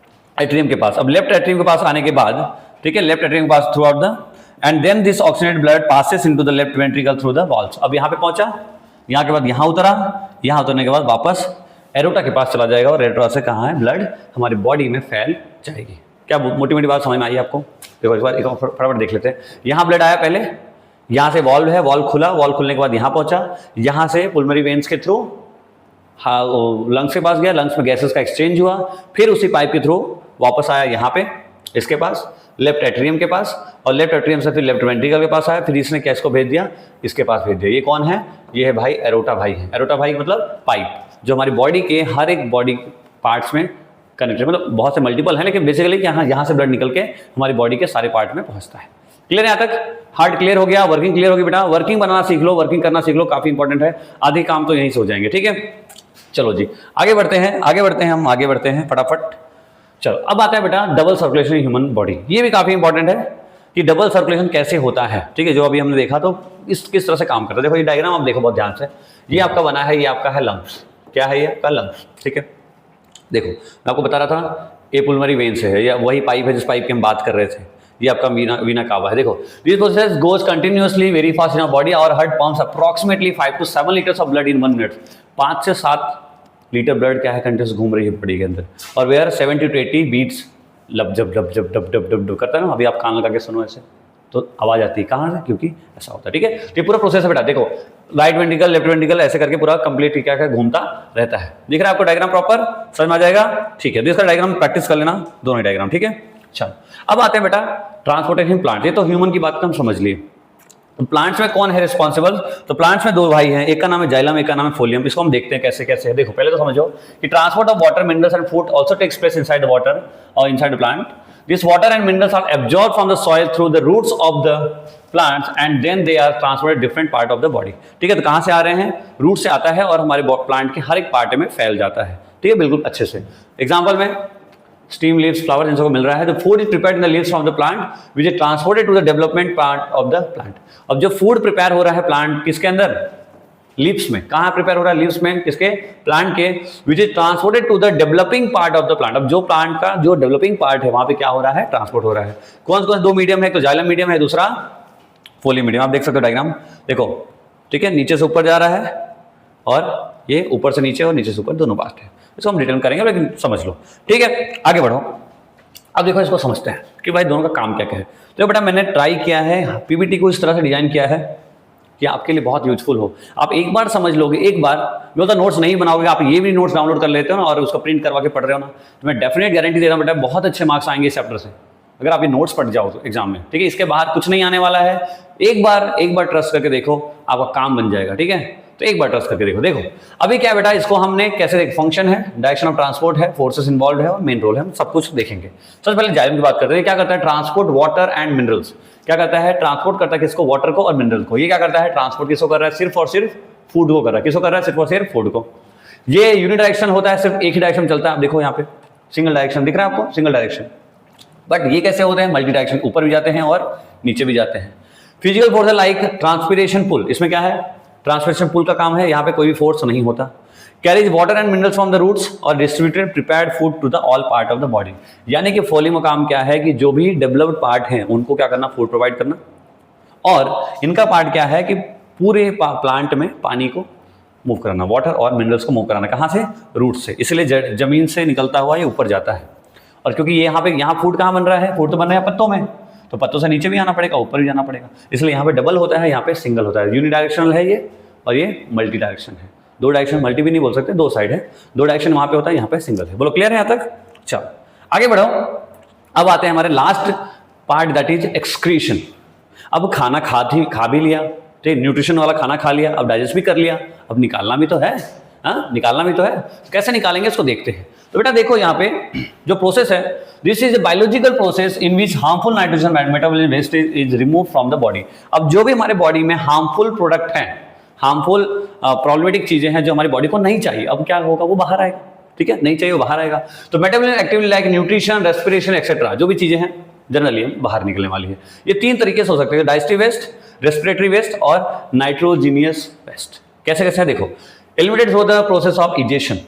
एट्रियम के पास। अब लेफ्ट एट्रियम के पास आने के बाद, ठीक है, लेफ्ट एट्रियम के पास through out the and then this oxygenated blood passes into the left ventricle through the valves. अब यहाँ पे पहुंचा, यहाँ के बाद यहाँ उतरा, यहाँ उतरने के बाद वापस एरोटा के पास चला जाएगा और एरोटा से कहाँ है, ब्लड हमारी बॉडी में फैल जाएगी। क्या मोटी मोटी बात समझ में आई आपको, देखो इस बार फटाफट देख लेते हैं। यहाँ ब्लड आया पहले, यहाँ से वॉल्व है, वॉल्व खुला, वॉल्व खुलने के बाद यहाँ पहुंचा, यहाँ से पुल्मोनरी वेन्स के थ्रू हाँ लंग्स के पास गया, लंग्स में गैसेस का एक्सचेंज हुआ, फिर उसी पाइप के थ्रू वापस आया यहाँ पे इसके पास, लेफ्ट एट्रियम के पास, और लेफ्ट एट्रियम से फिर लेफ्ट वेंट्रिकल के पास आया, फिर इसने गैस को भेज दिया इसके पास भेज दिया। ये कौन है, ये है भाई एरोटा भाई है। एरोटा भाई मतलब पाइप जो हमारी बॉडी के हर एक बॉडी पार्ट्स में कनेक्टेड, मतलब बहुत से मल्टीपल है लेकिन बेसिकली यहाँ से ब्लड निकल के हमारी बॉडी के सारे पार्ट में पहुंचता है। क्लियर है यहाँ तक, हार्ट क्लियर हो गया, वर्किंग क्लियर होगी बेटा। वर्किंग बनाना सीख लो, वर्किंग करना सीख लो, काफी इंपॉर्टेंट है, आधे काम तो यहीं से हो जाएंगे, ठीक है। चलो जी आगे बढ़ते हैं, हम आगे बढ़ते हैं फटाफट। चलो अब आता है बेटा double circulation in human body. ये भी काफी इंपॉर्टेंट है कि डबल सर्कुलेशन कैसे होता है, ठीक है। जो अभी हमने देखा तो इस किस तरह से काम करता है। देखो ये डायग्राम आप देखो बहुत ध्यान से, ये आपका बना है, ये आपका है लंग्स, क्या है ये आपका लंग्स, ठीक है। देखो मैं आपको बता रहा था ये पुल्मोनरी वेन से है, या वही पाइप है जिस पाइप की हम बात कर रहे थे, ये आपका वीना कावा है। देखो this process goes continuously very fast in our body, our heart pumps approximately 5 to 7 litres of blood in 1 minute. 5 से 7 लीटर ब्लड क्या है, कंटिन्यूस घूम रही है बॉडी के अंदर, और वेयर 70 to 80 बीट्स लब जब डब जब डब डब डब डब करता है ना। अभी आप कान लगा के सुनो ऐसे तो आवाज आती है, कहाँ से, क्योंकि ऐसा होता है, ठीक है। ये पूरा प्रोसेस है बेटा। देखो राइट वेंट्रिकल, लेफ्ट वेंट्रिकल, ऐसे करके पूरा कंप्लीट क्या क्या घूमता रहता है। दिख रहा है आपको डायग्राम, प्रॉपर समझ में आ जाएगा, ठीक है। तो इसका डायग्राम प्रैक्टिस कर लेना, दोनों डायग्राम, ठीक है। चलो अब आते हैं बेटा ट्रांसपोर्टेशन प्लांट। ये तो ह्यूमन की बात हम समझ लिए। तो प्लांट्स में कौन है रिस्पॉन्सिबल, तो प्लांट्स में 2 भाई हैं, एक का नाम है जाइलम, एक का नाम है फोलियम। इसको हम देखते हैं कैसे कैसे है। देखो पहले तो समझो कि transport of water, minerals and food also takes place inside the water और inside the plant. This water and minerals are absorb from the soil through the roots of the plants and then they are transferred different part of the body, ठीक है। तो कहाँ से आ रहे हैं, root से आता है और हमारे प्लांट के हर एक पार्ट में फैल जाता है, ठीक है, बिल्कुल अच्छे से। एग्जाम्पल में स्टीम लीव्स, फ्लावर जिनको मिल रहा है, the food is prepared in the leaves from the plant which is transported to the development part of the plant. अब जो फूड प्रिपेयर हो रहा है प्लांट किसके अंदर, लीव्स में। कहाँ प्रिपेयर हो रहा है, लीव्स में, किसके, प्लांट के, which is transported to the developing part of the plant. अब जो प्लांट का जो डेवलपिंग पार्ट है वहां पे क्या हो रहा है, ट्रांसपोर्ट हो रहा है। कौन कौन 2 मीडियम है, तो जाइलम मीडियम है, दूसरा फोलियम मीडियम। आप देख सकते हो डायग्राम, देखो ठीक है, नीचे से ऊपर जा रहा है और ये ऊपर से नीचे और नीचे से ऊपर दोनों पार्ट है। इसको हम रिटर्न करेंगे लेकिन समझ लो, ठीक है। आगे बढ़ो, अब देखो इसको समझते हैं कि भाई दोनों का काम क्या क्या है। तो बेटा मैंने ट्राई किया है, पीपीटी को इस तरह से डिजाइन किया है कि आपके लिए बहुत यूजफुल हो। आप एक बार समझ लोगे, एक बार जो तो नोट्स नहीं बनाओगे, आप ये भी नोट्स डाउनलोड कर लेते हो ना और उसको प्रिंट करवा के पढ़ रहे हो ना, तो मैं डेफिनेट गारंटी दे रहा हूँ बेटा बहुत अच्छे मार्क्स आएंगे इस चैप्टर से, अगर आप ये नोट्स पढ़ जाओ तो एग्जाम में, ठीक है। इसके बाद कुछ नहीं आने वाला है, एक बार ट्रस्ट करके देखो, आपका काम बन जाएगा, ठीक है। तो एक बार ट्रस्ट करके देखो। अभी क्या बेटा, इसको हमने कैसे देख, फंक्शन है, डायरेक्शन ऑफ ट्रांसपोर्ट है, फोर्सेस इन्वॉल्व है और मेन रोल है, हम सब कुछ देखेंगे। सबसे पहले जाइलम की बात करते हैं। क्या करता है? Transport water and minerals. क्या करता है? ट्रांसपोर्ट करता है किसको? वाटर को और मिनरल को। ये क्या करता है? ट्रांसपोर्ट किसको कर रहा है? सिर्फ और सिर्फ फूड को कर रहा है। किसको कर रहा है? सिर्फ और सिर्फ फूड को। ये यूनिडायरेक्शन होता है, सिर्फ एक ही डायरेक्शन चलता है। आप देखो यहाँ पे सिंगल डायरेक्शन दिख रहा है आपको, सिंगल डायरेक्शन। बट ये कैसे होते हैं? मल्टी डायरेक्शन, ऊपर भी जाते हैं और नीचे भी जाते हैं। फिजिकल फोर्स है लाइक ट्रांसपिरेशन पुल। इसमें क्या है? ट्रांसपिरेशन पुल का काम है, यहाँ पे कोई भी फोर्स नहीं होता। Carries water and minerals from the roots और distributed prepared food to the all part of the body. यानी कि फोलिम का काम क्या है कि जो भी डेवलप्ड पार्ट हैं उनको क्या करना? फूड प्रोवाइड करना। और इनका पार्ट क्या है कि पूरे प्लांट में पानी को मूव कराना, वाटर और मिनरल्स को मूव कराना। कहाँ से? रूट से। इसलिए जमीन से निकलता हुआ ये ऊपर जाता है। और क्योंकि ये यहाँ फूड कहाँ बन रहा है? फूड तो बन रहा है पत्तों में, तो पत्तों से नीचे भी आना पड़ेगा, ऊपर भी जाना पड़ेगा। इसलिए यहाँ पे डबल होता है, यहाँ पे सिंगल होता है। यूनिडायरेक्शनल है ये और ये मल्टी डायरेक्शन है। दो डायरेक्शन, मल्टी भी नहीं बोल सकते, दो साइड है, दो डायरेक्शन वहाँ पे होता है, यहाँ पे सिंगल है। बोलो क्लियर है यहाँ तक? चलो आगे बढ़ो। अब आते हैं हमारे last part, that is excretion. अब खाना खा भी लिया, ठीक, न्यूट्रिशन वाला खाना खा लिया, अब डाइजेस्ट भी कर लिया, अब निकालना भी तो है। हाँ, निकालना भी तो है। तो कैसे निकालेंगे इसको देखते हैं। तो बेटा देखो यहाँ पे जो प्रोसेस है, this is a biological process in which harmful nitrogen metabolism waste is remove from the body. अब जो भी हमारे बॉडी में हार्मफुल प्रोडक्ट हैं, हार्मफुल प्रॉब्लमेटिक चीजें हैं जो हमारी बॉडी को नहीं चाहिए, अब क्या होगा? वो बाहर आएगा, ठीक है, नहीं चाहिए वो बाहर आएगा। तो metabolism activity like nutrition, respiration etcetera, जो भी चीजें हैं जनरली बाहर निकलने वाली है। ये तीन तरीके से हो सकते हैं, डाइजेस्टिव वेस्ट, रेस्पिरेटरी वेस्ट और नाइट्रोजीनियस वेस्ट। कैसे कैसे है देखो। Eliminated through the process of egestion.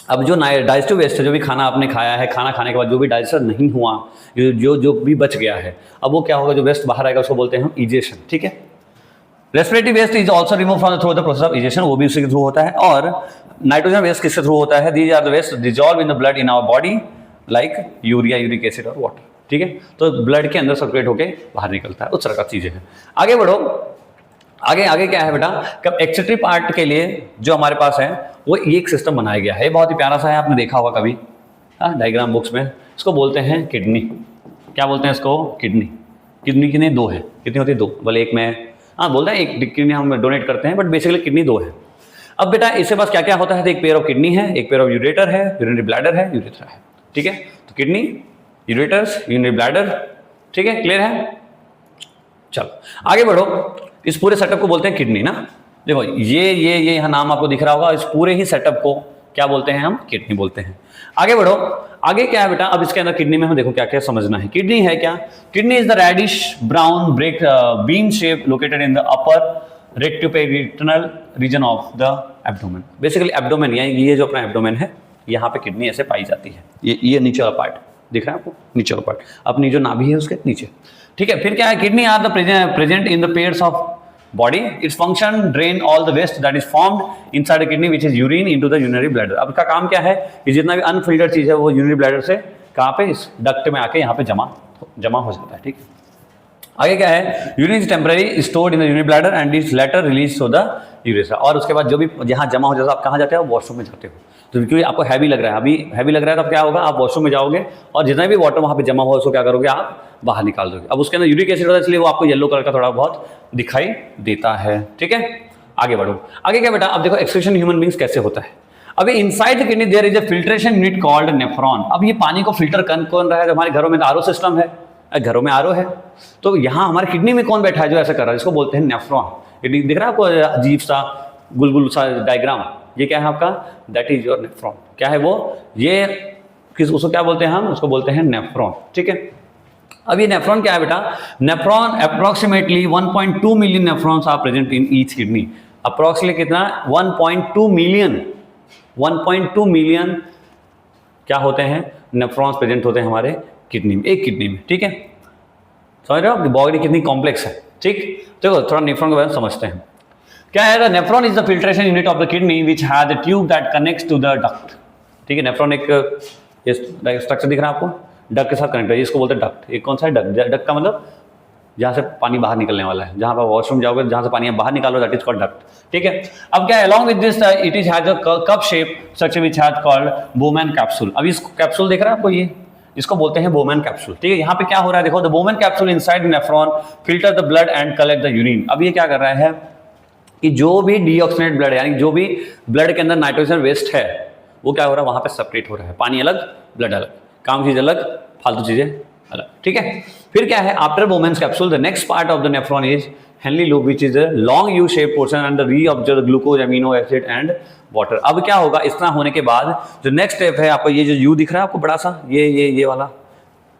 अब जो डाइजेस्टिव वेस्ट है, जो भी खाना आपने खाया है, खाना खाने के बाद जो भी डाइजेस्ट नहीं हुआ, जो भी बच गया है, अब वो क्या होगा? जो वेस्ट बाहर आएगा उसको बोलते हैं हम इजेशन, ठीक है। Respiratory waste is also remove from the through the process of egestion, वो भी उसी के थ्रू होता है। और नाइट्रोजन वेस्ट किसके थ्रू होता है? These are the waste dissolve in the blood in our body like urea, uric acid और वाटर, ठीक है। तो ब्लड के अंदर सर्कुलेट होके बाहर निकलता है, उस तरह का चीजें हैं। आगे बढ़ो। आगे क्या है बेटा? कब एक्सेटरी पार्ट के लिए जो हमारे पास है वो एक सिस्टम बनाया गया है, बहुत ही प्यारा सा है, आपने देखा होगा कभी डायग्राम बुक्स में। इसको बोलते हैं किडनी। क्या बोलते हैं इसको? किडनी। किडनी कितनी? दो है। कितनी होती है? दो। बोले एक में बोलते हैं एक किडनी हम डोनेट करते हैं, बट बेसिकली किडनी दो है। अब बेटा इसके पास क्या क्या होता है? तो एक पेयर ऑफ किडनी है, एक पेयर ऑफ यूरेटर है, यूरिनरी ब्लैडर है, यूरेथ्रा है, ठीक है। तो किडनी, यूरेटर्स, यूरिनरी ब्लैडर, ठीक है, क्लियर है। चलो आगे बढ़ो। इस पूरे सेटअप को बोलते हैं किडनी ना। देखो ये यहाँ नाम आपको दिख रहा होगा, इस पूरे ही सेटअप को क्या बोलते हैं? हम किडनी बोलते हैं। आगे बढ़ो। आगे क्या है बेटा? अब इसके अंदर किडनी में हम देखो क्या क्या समझना है। किडनी है क्या? Kidney is the reddish brown break bean shape located in the upper retroperitoneal region of the abdomen. Basically abdomen, ये जो अपना एब्डोमेन है, यहाँ पे किडनी ऐसे पाई जाती है। ये नीचे वाला पार्ट दिख रहा है आपको? नीचे वाला पार्ट, अपनी जो नाभि है उसके नीचे, ठीक है। फिर क्या है? Kidney are the present in the pairs of body. Its function drain all the waste that is formed inside the kidney which is urine into the urinary bladder. अब इसका काम क्या है कि जितना भी अनफिल्टर्ड चीज है वो यूरिनरी ब्लैडर से कहाँ पे? इस डक्ट में आके यहाँ पे जमा हो जाता है, ठीक है। आगे क्या है? Urine is temporary stored in the urinary bladder and is later release to the urethra. और उसके बाद जो भी जहाँ जमा हो जाता है, आप कहाँ जाते हो? वॉशरूम में जाते हो। तो क्योंकि आपको हैवी लग रहा है, अभी हैवी लग रहा है, तब क्या होगा? आप वॉशरूम में जाओगे और जितना भी वाटर वहाँ पे जमा हुआ उसको क्या करोगे? आप बाहर निकाल दोगे। अब उसके अंदर यूरिक एसिड होता है, इसलिए वो आपको येलो कलर का थोड़ा बहुत दिखाई देता है, ठीक है। आगे बढ़ो। आगे क्या बेटा? अब देखो एक्सक्रीशन ह्यूमन बींग्स कैसे होता है। अभी inside the kidney there is a filtration unit called nephron. अब ये पानी को फिल्टर कौन रहा है? हमारे घरों में तो आरओ सिस्टम है, घरों में आरओ है, तो यहाँ हमारे किडनी में कौन बैठा है जो ऐसा कर रहा है? इसको बोलते हैं नेफ्रॉन। दिख रहा है आपको अजीब सा गुलगुल सा डायग्राम? ये क्या है आपका? That is your nephron. क्या है वो? ये उसको क्या बोलते हैं हम? उसको बोलते हैं नेफ्रॉन, ठीक है। अब ये नेफ्रॉन क्या है बेटा? Nephron approximately 1.2 million nephrons are present in each kidney. Approximately कितना? 1.2 मिलियन क्या होते हैं? नेफ्रॉन्स प्रेजेंट होते हैं हमारे किडनी में, एक किडनी में, ठीक है। समझ रहे हो? बॉडी कितनी कॉम्प्लेक्स है, ठीक। देखो थोड़ा नेफ्रॉन के बारे में समझते हैं। क्या है? The nephron is the filtration unit of the kidney which has the tube that connects to the duct, ठीक है। नेफ्रॉन एक स्ट्रक्चर दिख रहा है आपको? डक्ट के साथ कनेक्ट है, इसको बोलते हैं डक्ट। एक कौन सा है डक्ट? डक्ट का मतलब जहाँ से पानी बाहर निकलने वाला है, जहाँ पर वॉशरूम जाओगे जहाँ से पानी बाहर निकालो, दैट इज कॉल्ड डक्ट, ठीक है। अब क्या है, along with this it is has a cup shape such which has called Bowman capsule. अब इस कैप्सूल देख रहा है आपको, ये इसको बोलते हैं बोमैन कैप्सूल, ठीक है। यहाँ पे क्या हो रहा है देखो, the Bowman capsule inside nephron filter the blood and collect the urine. अब ये क्या कर रहा है कि जो भी डीऑक्सीनेट ब्लड यानी जो भी ब्लड के अंदर नाइट्रोजन वेस्ट है वो क्या हो रहा है, वहां पे सेपरेट हो रहा है। पानी अलग, ब्लड अलग, काम चीज अलग, फालतू चीजें अलग, ठीक है। फिर क्या है, after Bowman's capsule the next part of the nephron is Henley loop which is a long U shape portion and reabsorb glucose amino acid and water. अब क्या होगा, इतना होने के बाद जो नेक्स्ट स्टेप है, आपको ये जो यू दिख रहा है आपको बड़ा सा, ये वाला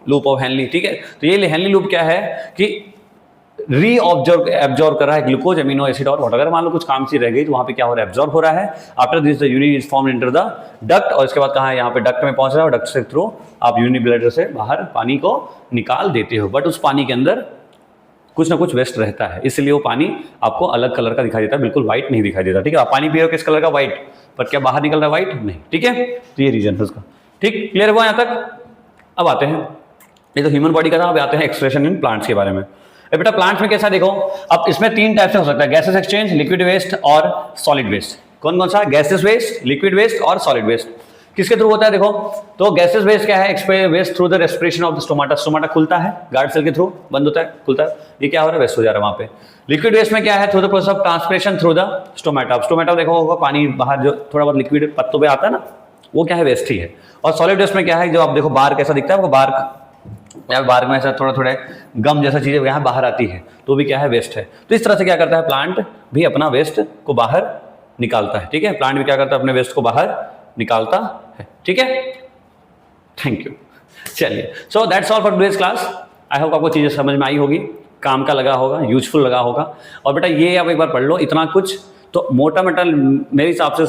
लूप ऑफ हेनली, ठीक है। तो ये हेनली लूप क्या है कि एब्जॉर्ब कर रहा है ग्लूकोज अमीनो एसिड और वाटर। अगर मान लो कुछ काम चीज रह गई तो वहां पे क्या हो रहा है, एब्जॉर्ब हो रहा है। After this the urine is formed enter the duct, और इसके बाद कहाँ है, यहाँ पे डक्ट में पहुंच रहा है और डक्ट से थ्रू आप यूरिनरी ब्लैडर से बाहर पानी को निकाल देते हो। बट उस पानी के अंदर कुछ ना कुछ वेस्ट रहता है, इसलिए वो पानी आपको अलग कलर का दिखाई देता है, बिल्कुल व्हाइट नहीं दिखाई देता, ठीक है। आप पानी पी रहे हो किस कलर का, व्हाइट, पर क्या बाहर निकल रहा है व्हाइट? नहीं, ठीक है। तो ये रीजन है उसका, ठीक, क्लियर हुआ यहाँ तक। अब आते हैं, ये तो ह्यूमन बॉडी का था, अब आते हैं एक्सप्रेशन इन प्लांट्स के बारे में। बेटा प्लांट्स में कैसा देखो, अब इसमें 3 टाइप से हो सकता है, गैसेस एक्सचेंज, लिक्विड वेस्ट और सॉलिड वेस्ट। कौन कौन सा, गैसेस वेस्ट, लिक्विड वेस्ट और सॉलिड वेस्ट। किसके थ्रू होता है देखो, तो गैसेस वेस्ट क्या है, expire waste through the respiration of the stomata. Stomata खुलता है, गार्ड सेल के थ्रू बंद होता है, खुलता है, ये क्या हो रहा है, वेस्ट हो जा रहा है वहां पे। लिक्विड वेस्ट में क्या है, through the process of transpiration through the stomata. Stomata देखो होगा, पानी बाहर जो थोड़ा बहुत लिक्विड पत्तों पे आता है ना, वो क्या है, वेस्ट ही है। और सॉलिड वेस्ट में क्या है, जो आप देखो बार कैसा दिखता है आपको, बार में ऐसा थोड़ा थोड़ा गम जैसा चीजें यहाँ बाहर आती है, तो भी क्या है, वेस्ट है। तो इस तरह से क्या करता है, प्लांट भी अपना वेस्ट को बाहर निकालता है, ठीक है। प्लांट भी क्या करता है, अपने वेस्ट को बाहर निकालता है, ठीक है। थैंक यू, चलिए, so that's all for today's class. I hope आपको चीजें समझ में आई होगी, काम का लगा होगा, यूजफुल लगा होगा। और बेटा ये आप एक बार पढ़ लो इतना कुछ, तो मोटा मोटा मेरे हिसाब से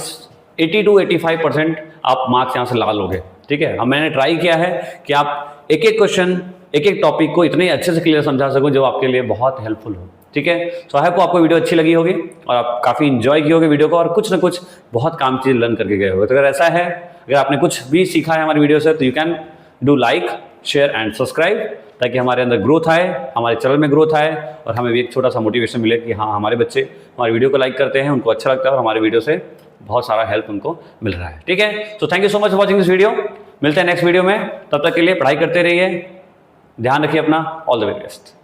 80 to 85% आप मार्क्स यहाँ से ला लोगे, ठीक है। अब मैंने ट्राई किया है कि आप एक एक क्वेश्चन, एक एक टॉपिक को इतने अच्छे से क्लियर समझा सकूं जो आपके लिए बहुत हेल्पफुल हो, ठीक है। सो आई होप आपको वीडियो अच्छी लगी होगी और आप काफ़ी इंजॉय किए होगे वीडियो को, और कुछ ना कुछ बहुत काम चीज़ लर्न करके गए होगे। तो अगर ऐसा है, अगर आपने कुछ भी सीखा है हमारी वीडियो से, तो you can do like, share and subscribe, ताकि हमारे अंदर ग्रोथ आए, हमारे चैनल में ग्रोथ आए, और हमें भी एक छोटा सा मोटिवेशन मिले कि हाँ, हमारे बच्चे हमारी वीडियो को लाइक करते हैं, उनको अच्छा लगता है और हमारे वीडियो से बहुत सारा हेल्प उनको मिल रहा है, ठीक है। So thank you so much for watching this video. मिलते हैं नेक्स्ट वीडियो में, तब तक के लिए पढ़ाई करते रहिए, ध्यान रखिए अपना, ऑल द वेरी बेस्ट।